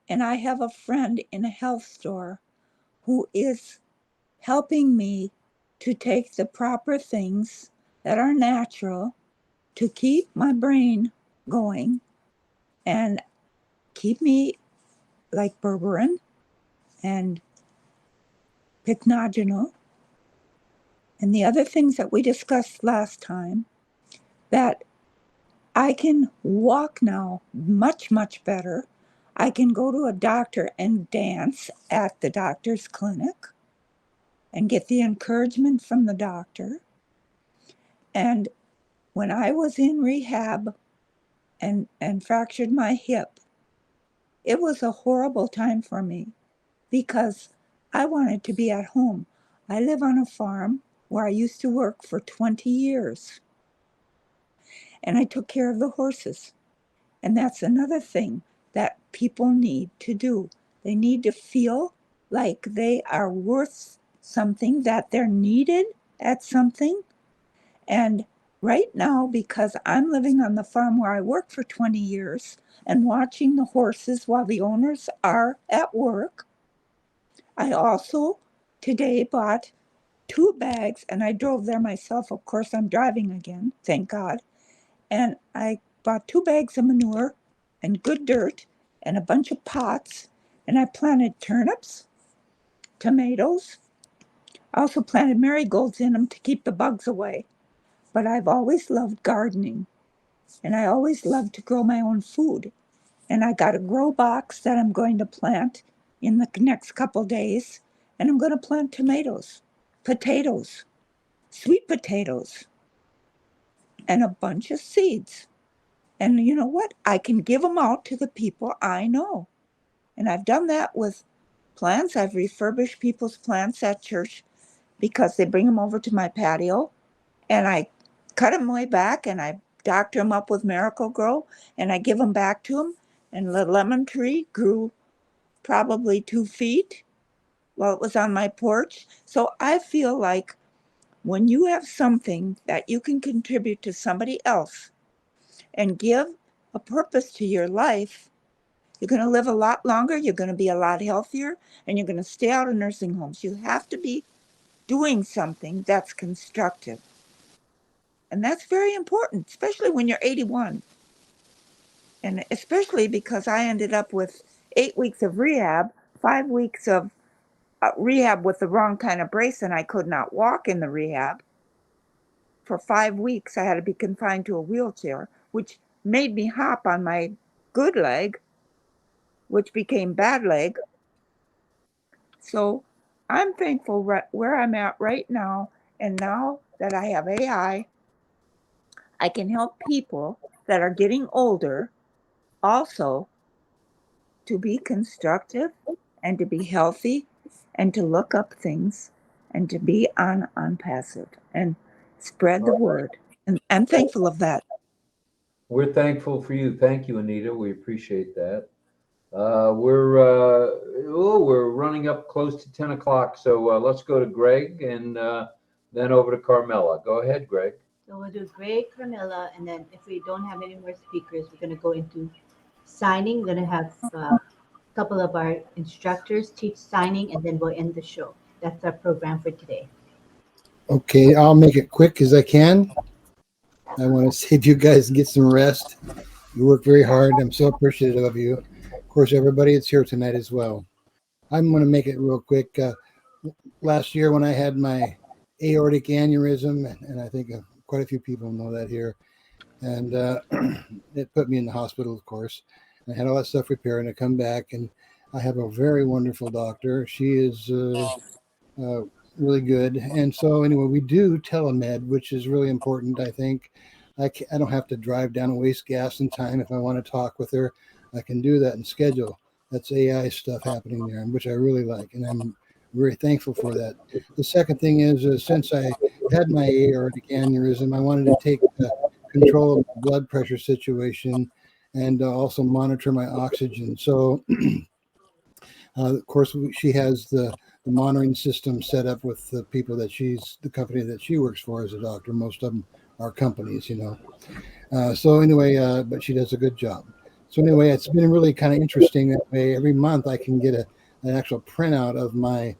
and I have a friend in a health store who is helping me to take the proper things that are natural to keep my brain going and keep me like berberine and pycnogenol and the other things that we discussed last time, that I can walk now much, much better. I can go to a doctor and dance at the doctor's clinic and get the encouragement from the doctor. And when I was in rehab and fractured my hip, it was a horrible time for me because I wanted to be at home. I live on a farm where I used to work for 20 years. And I took care of the horses. And that's another thing that people need to do. They need to feel like they are worth something, that they're needed at something. And right now, because I'm living on the farm where I worked for 20 years and watching the horses while the owners are at work, I also today bought 2 bags, and I drove there myself. Of course, I'm driving again, thank God. And I bought 2 bags of manure and good dirt and a bunch of pots, and I planted turnips, tomatoes. I also planted marigolds in them to keep the bugs away. But I've always loved gardening, and I always loved to grow my own food. And I got a grow box that I'm going to plant in the next couple days, and I'm going to plant tomatoes, potatoes, sweet potatoes, and a bunch of seeds. And you know what? I can give them out to the people I know. And I've done that with plants. I've refurbished people's plants at church because they bring them over to my patio. And I cut them way back and I doctor them up with Miracle Grow and I give them back to them. And the lemon tree grew probably 2 feet while it was on my porch. So I feel like when you have something that you can contribute to somebody else and give a purpose to your life, you're going to live a lot longer, you're going to be a lot healthier, and you're going to stay out of nursing homes. You have to be doing something that's constructive. And that's very important, especially when you're 81. And especially because I ended up with 8 weeks of rehab, 5 weeks of rehab with the wrong kind of brace, and I could not walk in the rehab. For 5 weeks, I had to be confined to a wheelchair, which made me hop on my good leg, which became bad leg. So I'm thankful where I'm at right now. And now that I have AI, I can help people that are getting older also to be constructive and to be healthy and to look up things and to be on ONPASSIVE and spread the word. And I'm thankful of that. We're thankful for you. Thank you, Anita. We appreciate that. We're running up close to 10 o'clock. So let's go to Greg and then over to Carmela. Go ahead, Greg. So we'll do Greg, Carmela, and then if we don't have any more speakers, we're going to go into signing. We're going to have a couple of our instructors teach signing, and then we'll end the show. That's our program for today. Okay, I'll make it quick as I can. I want to save you guys and get some rest. You work very hard. I'm so appreciative of you. Of course, everybody that's here tonight as well. I'm going to make it real quick. Last year when I had my aortic aneurysm, and I think quite a few people know that here, and it put me in the hospital, of course. I had all that stuff repaired, and I come back, and I have a very wonderful doctor. She is really good. And so anyway, we do telemed, which is really important, I think. I don't have to drive down and waste gas and time. If I want to talk with her, I can do that and schedule. That's AI stuff happening there, which I really like, and I'm very thankful for that. The second thing is, since I had my aortic aneurysm, I wanted to take control of the blood pressure situation and also monitor my oxygen. So, of course, she has the monitoring system set up with the people that the company that she works for as a doctor. Most of them are companies, you know. So anyway, but she does a good job. So anyway, it's been really kind of interesting that way. Every month I can get an actual printout of my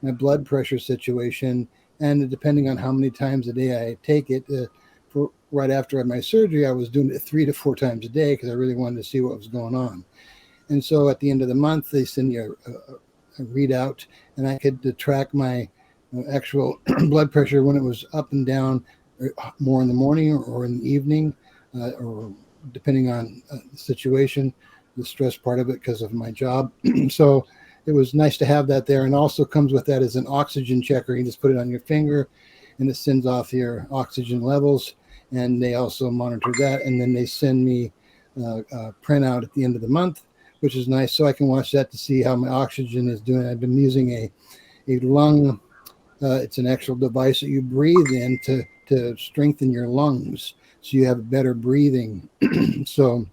blood pressure situation, and depending on how many times a day I take it, for right after my surgery, I was doing it 3 to 4 times a day because I really wanted to see what was going on. And so at the end of the month, they send you a readout, and I could track my actual blood pressure when it was up and down, more in the morning or in the evening, or depending on the situation, the stress part of it because of my job. So it was nice to have that there, and also comes with that as an oxygen checker. You just put it on your finger, and it sends off your oxygen levels, and they also monitor that, and then they send me a printout at the end of the month, which is nice, so I can watch that to see how my oxygen is doing. I've been using a lung, it's an actual device that you breathe in to strengthen your lungs, so you have better breathing. So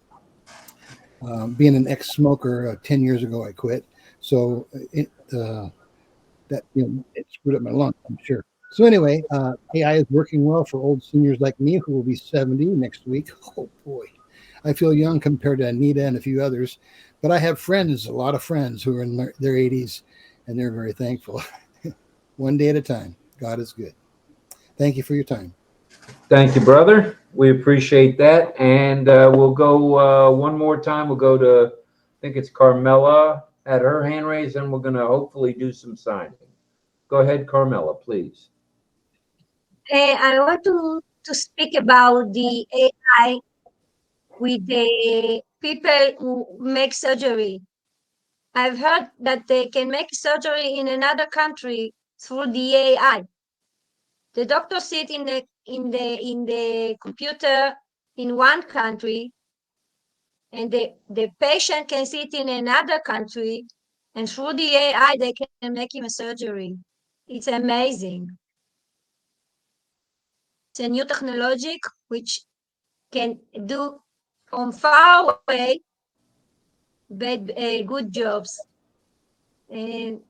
being an ex-smoker, 10 years ago I quit, so that it screwed up my lungs, I'm sure. So anyway, AI is working well for old seniors like me who will be 70 next week. Oh boy, I feel young compared to Anita and a few others, but I have friends, a lot of friends who are in their 80s, and they're very thankful. One day at a time. God is good. Thank you for your time. Thank you, brother. We appreciate that. And we'll go one more time. We'll go to, I think it's Carmela had her hand raised, and we're going to hopefully do some signing. Go ahead, Carmela, please. I want to speak about the AI with the people who make surgery. I've heard that they can make surgery in another country through the AI. The doctor sit in the computer in one country, and the patient can sit in another country, and through the AI they can make him a surgery. It's amazing. It's a new technology which can do from far away good jobs. And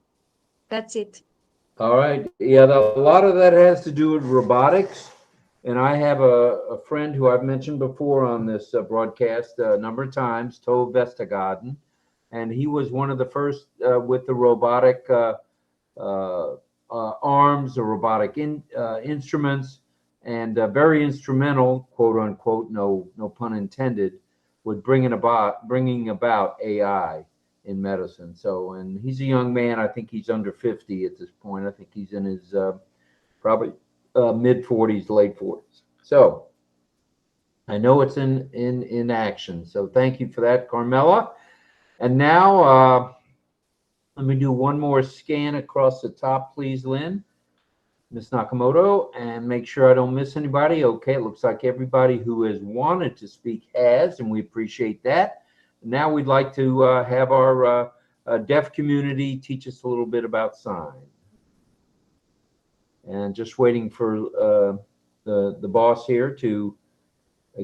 that's it. All right. Yeah, a lot of that has to do with robotics. And I have a friend who I've mentioned before on this broadcast a number of times, Tove Vestergaden. And he was one of the first with the robotic arms, or robotic instruments, and very instrumental, quote unquote, no pun intended, with bringing about AI in medicine. So, and he's a young man. I think he's under 50 at this point. I think he's in his probably mid 40s, late 40s. So I know it's in action. So thank you for that, Carmela. And now let me do one more scan across the top, please, Lynn, Ms. Nakamoto, and make sure I don't miss anybody. Okay, it looks like everybody who has wanted to speak has, and we appreciate that. Now we'd like to have our deaf community teach us a little bit about sign. And just waiting for the boss here to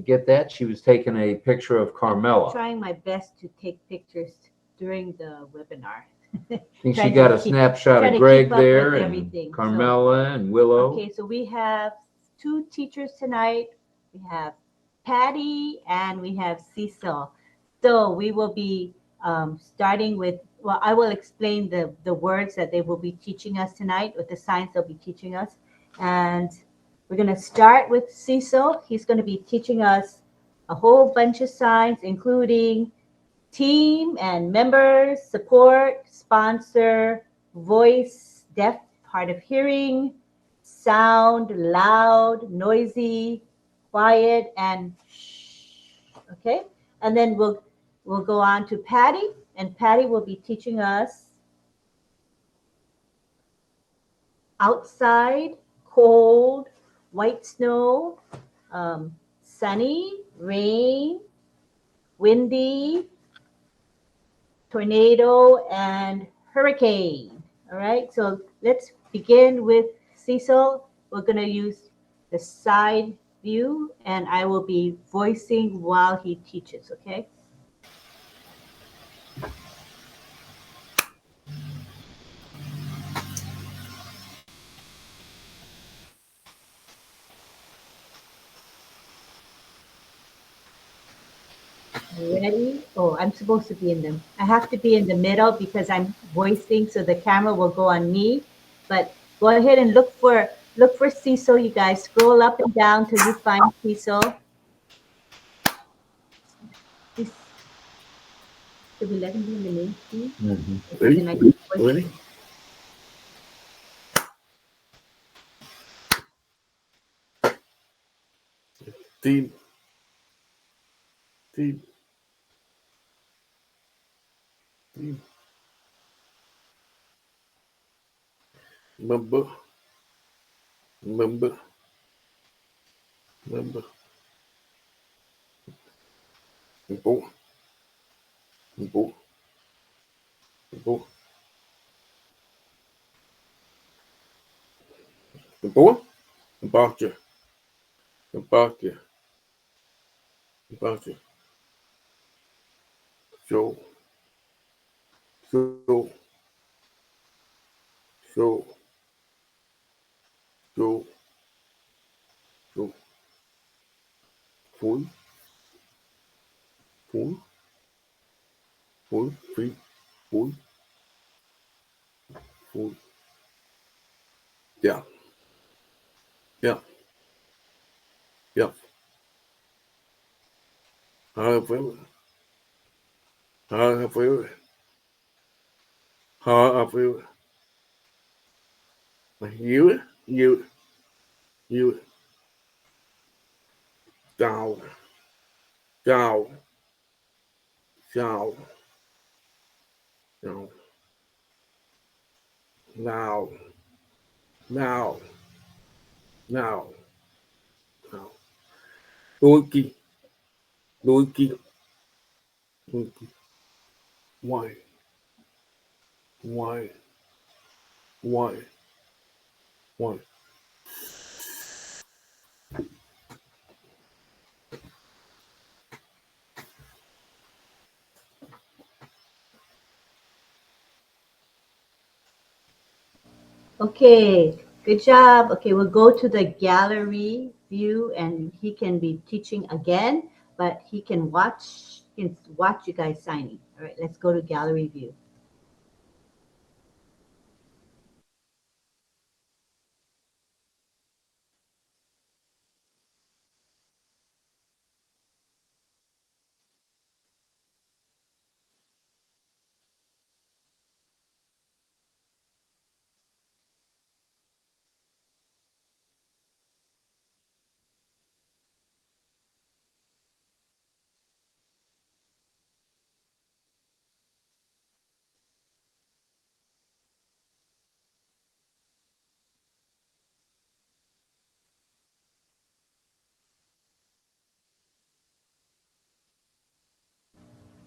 get that. She was taking a picture of Carmela. Trying my best to take pictures during the webinar. I think she got a snapshot of Greg there, and Carmela and Willow. Okay, so we have 2 teachers tonight. We have Patty and we have Cecil. So we will be starting with, well, I will explain the words that they will be teaching us tonight, with the signs they'll be teaching us. And we're going to start with Cecil. He's going to be teaching us a whole bunch of signs, including team and members, support, sponsor, voice, deaf, hard of hearing, sound, loud, noisy, quiet, and shh. Okay, and then we'll go on to Patty, and Patty will be teaching us outside, cold, white snow, sunny, rain, windy, tornado, and hurricane. All right, so let's begin with Cecil. We're going to use the side view, and I will be voicing while he teaches, okay? Ready? Oh, I'm supposed to be in them. I have to be in the middle because I'm voicing, so the camera will go on me. But go ahead and look for Cecil, you guys. Scroll up and down till you find Cecil. Should we let him be in the main screen? Ready? Can I just voice Ready? him? Team. Team. Team. Member. Member. Member. Import. Import. Import. Import. Departure. Departure. Departure. Show. Show. Show. Show. Show. Full. Full. Full. Free. Full. Full. Yeah. Yeah. Yeah. However. However. However. You. You. You. Down. Down. Down. Down. Now. Now. Now. Now. Donkey. Donkey. Donkey. Why? Why? Why? Why? Okay, good job. Okay, we'll go to the gallery view and he can be teaching again, but he can watch you guys signing. All right, let's go to gallery view.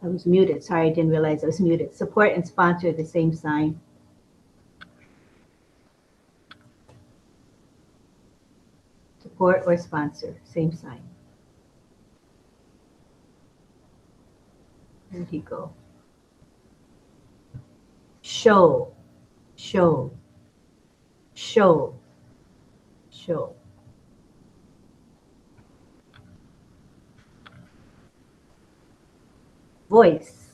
I was muted. Sorry, I didn't realize I was muted. Support and sponsor, the same sign. Support or sponsor, same sign. Where'd he go? Show, show, show, show. Voice,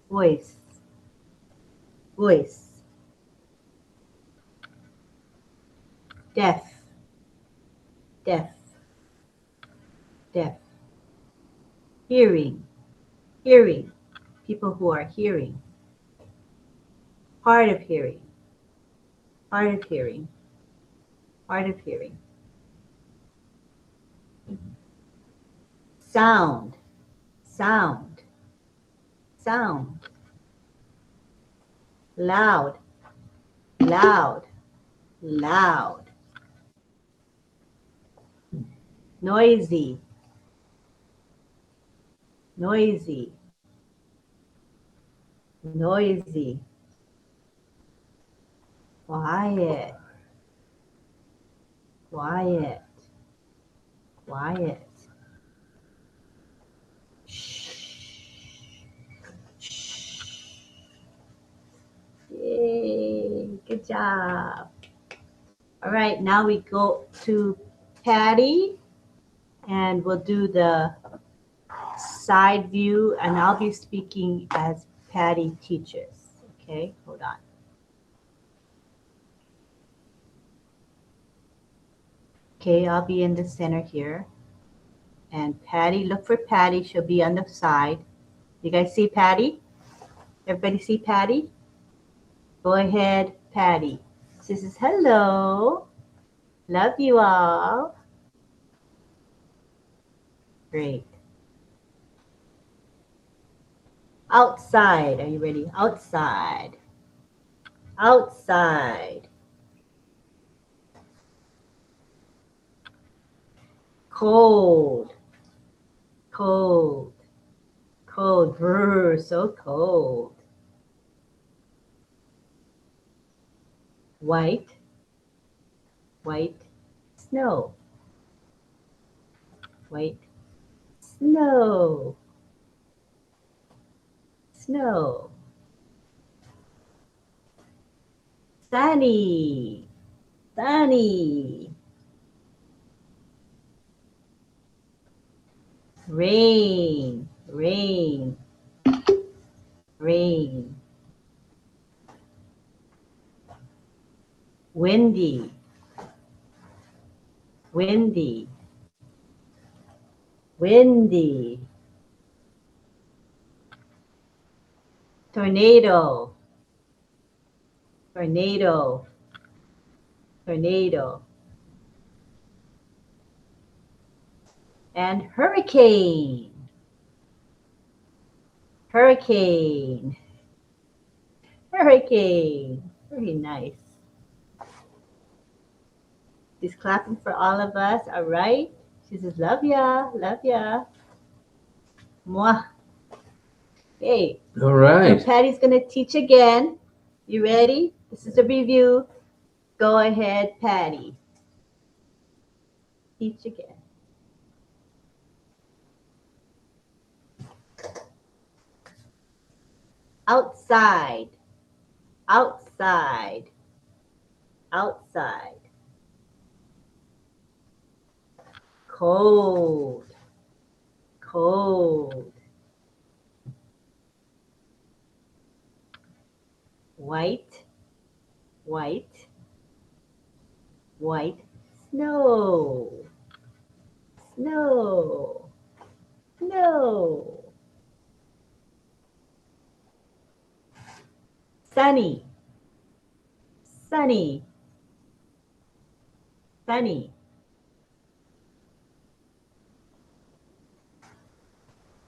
voice, voice. Deaf, deaf, deaf. Hearing, hearing. People who are hearing. Hard of hearing, hard of hearing, hard of hearing. Sound, sound, sound. Loud, loud, loud. Noisy, noisy, noisy. Quiet, quiet, quiet. Shh, shh. Yay, good job. All right, now we go to Patty and we'll do the side view, and I'll be speaking as Patty teaches. Okay, hold on. Okay, I'll be in the center here. And Patty, look for Patty. She'll be on the side. You guys see Patty? Everybody see Patty? Go ahead, Patty. She says, hello. Love you all. Great. Outside. Are you ready? Outside. Outside. Cold. Cold. Cold. Brr, so cold. White. White. Snow. White. Snow. Snow. Sunny. Sunny. Rain. Rain. Rain. Windy. Windy. Windy. Tornado. Tornado. Tornado. And hurricane. Hurricane. Hurricane. Very nice. She's clapping for all of us. All right. She says, love ya. Love ya. Mwah. Okay. All right. So Patty's going to teach again. You ready? This is a review. Go ahead, Patty. Teach again. Outside. Outside. Outside. Cold. Cold. White. White. White. Snow. Snow. Snow. Sunny. Sunny. Sunny.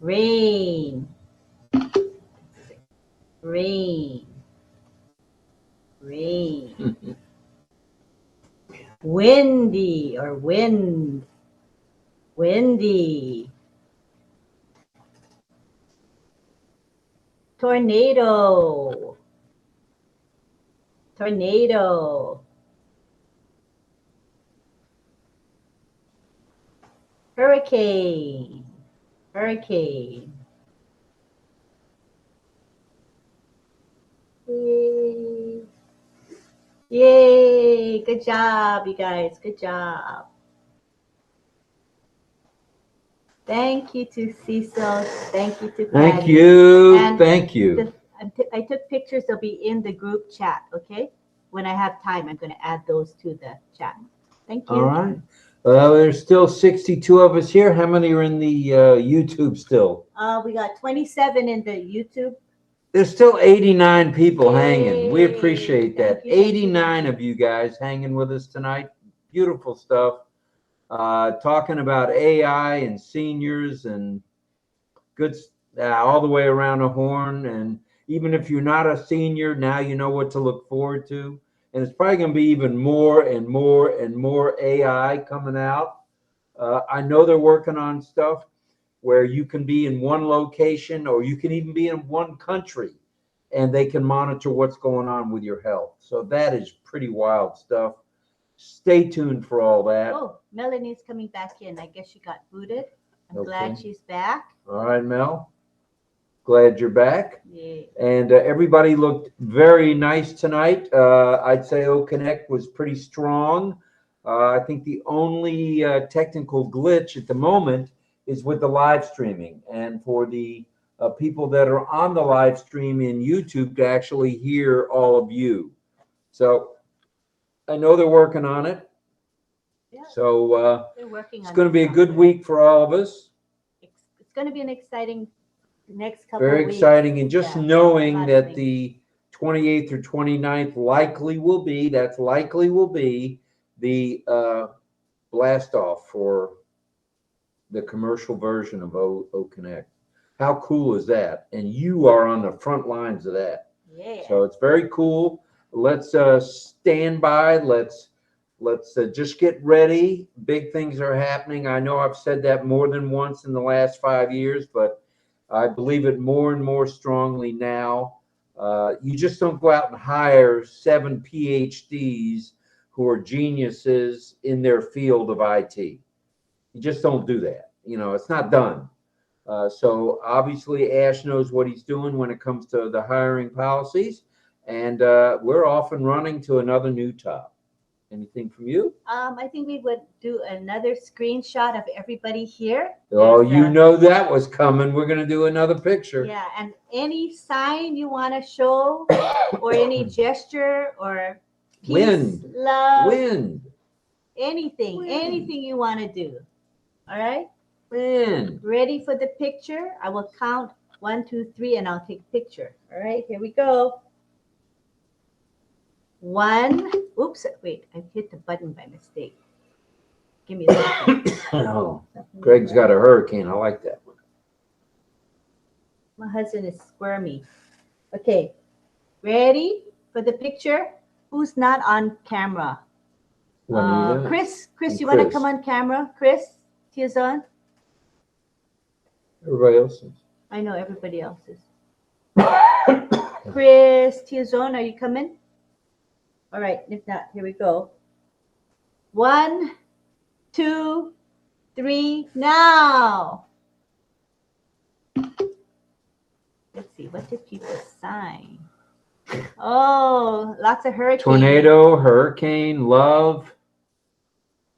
Rain. Rain. Rain. Windy or wind. Windy. Tornado. Tornado. Hurricane. Hurricane. Yay. Yay. Good job, you guys. Good job. Thank you to Cecil. Thank you to Patty. Thank you. And Thank you. I took pictures. They'll be in the group chat, okay? When I have time, I'm going to add those to the chat. Thank you. All right. There's still 62 of us here. How many are in the YouTube still? We got 27 in the YouTube. There's still 89 people hanging. We Yay. appreciate that. Thank you, thank you, 89 of you guys hanging with us tonight. Beautiful stuff. Talking about AI and seniors and good all the way around the horn. And even if you're not a senior, now you know what to look forward to. And it's probably going to be even more and more and more AI coming out. I know they're working on stuff where you can be in one location or you can even be in one country and they can monitor what's going on with your health. So that is pretty wild stuff. Stay tuned for all that. Oh, Melanie's coming back in. I guess she got booted. I'm Okay. glad she's back. All right, Mel. Glad you're back. Yay. And everybody looked very nice tonight. I'd say OConnect was pretty strong. I think the only technical glitch at the moment is with the live streaming, and for the people that are on the live stream in YouTube to actually hear all of you. So I know they're working on it. Yeah. So They're working it's on going to it. be a good week for all of us. It's going to be an exciting next couple Very of weeks. exciting. And just Yeah, a knowing lot of that things. the 28th or 29th likely will be the blast off for the commercial version of OConnect. How cool is that? And you are on the front lines of that. Yeah. So it's very cool. Let's stand by. Let's just get ready. Big things are happening. I know I've said that more than once in the last 5 years, but I believe it more and more strongly now. You just don't go out and hire 7 PhDs who are geniuses in their field of IT. You just don't do that. It's not done. So obviously Ash knows what he's doing when it comes to the hiring policies, and we're off and running to another new top. Anything from you? I think we would do another screenshot of everybody here. Oh, There's, that was coming. We're going to do another picture. yeah, and any sign you want to show, or any gesture, or peace, Wind. love, Anything you want to do. All right. Wind. Ready for the picture? I will count 1, 2, 3, and I'll take a picture. All right, here we go. 1. Oops, wait, I hit the button by mistake. Give me a second. Oh, Greg's got a hurricane. I like that one. My husband is squirmy. Okay, ready for the picture? Who's not on camera? Juanita Chris, and you want to Chris. come on camera? Chris, Tiazon? Everybody else is. I know everybody else is. Chris, Tiazon, are you coming? All right, if not, here we go. 1, 2, 3, now. Let's see, what did people sign? Oh, lots of hurricanes. Tornado, hurricane, love.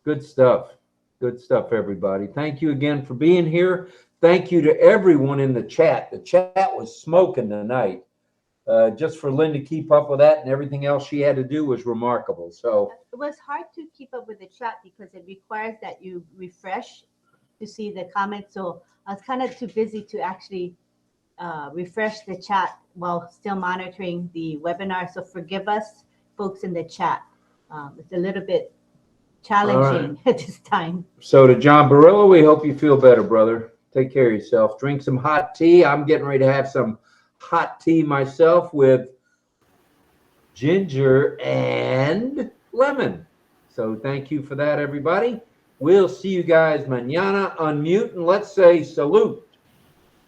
Good stuff. Good stuff, everybody. Thank you again for being here. Thank you to everyone in the chat. The chat was smoking tonight. Just for Lynn to keep up with that and everything else she had to do was remarkable. So it was hard to keep up with the chat because it requires that you refresh to see the comments. So I was kind of too busy to actually refresh the chat while still monitoring the webinar. So forgive us, folks in the chat. It's a little bit challenging at this time. So to John Barillo, we hope you feel better, brother. Take care of yourself. Drink some hot tea. I'm getting ready to have some hot tea myself with ginger and lemon. So thank you for that, everybody. We'll see you guys mañana. Unmute and let's say salute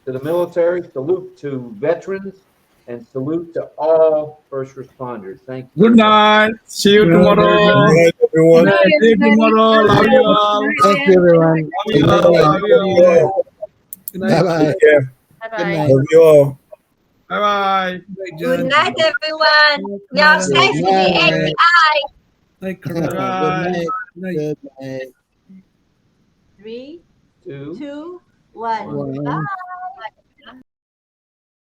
to the military, salute to veterans, and salute to all first responders. Thank you. Good night. See you tomorrow. Good night, everyone. See you tomorrow. Love you all. Thank you, everyone. Love you all. Love you all. Bye-bye. Take care. Bye-bye. Love you all. Bye-bye. Good night, everyone. You're safe in the AI. Thank you. Good Bye. night. Good night. 3, 2, 2, 1. One. Bye.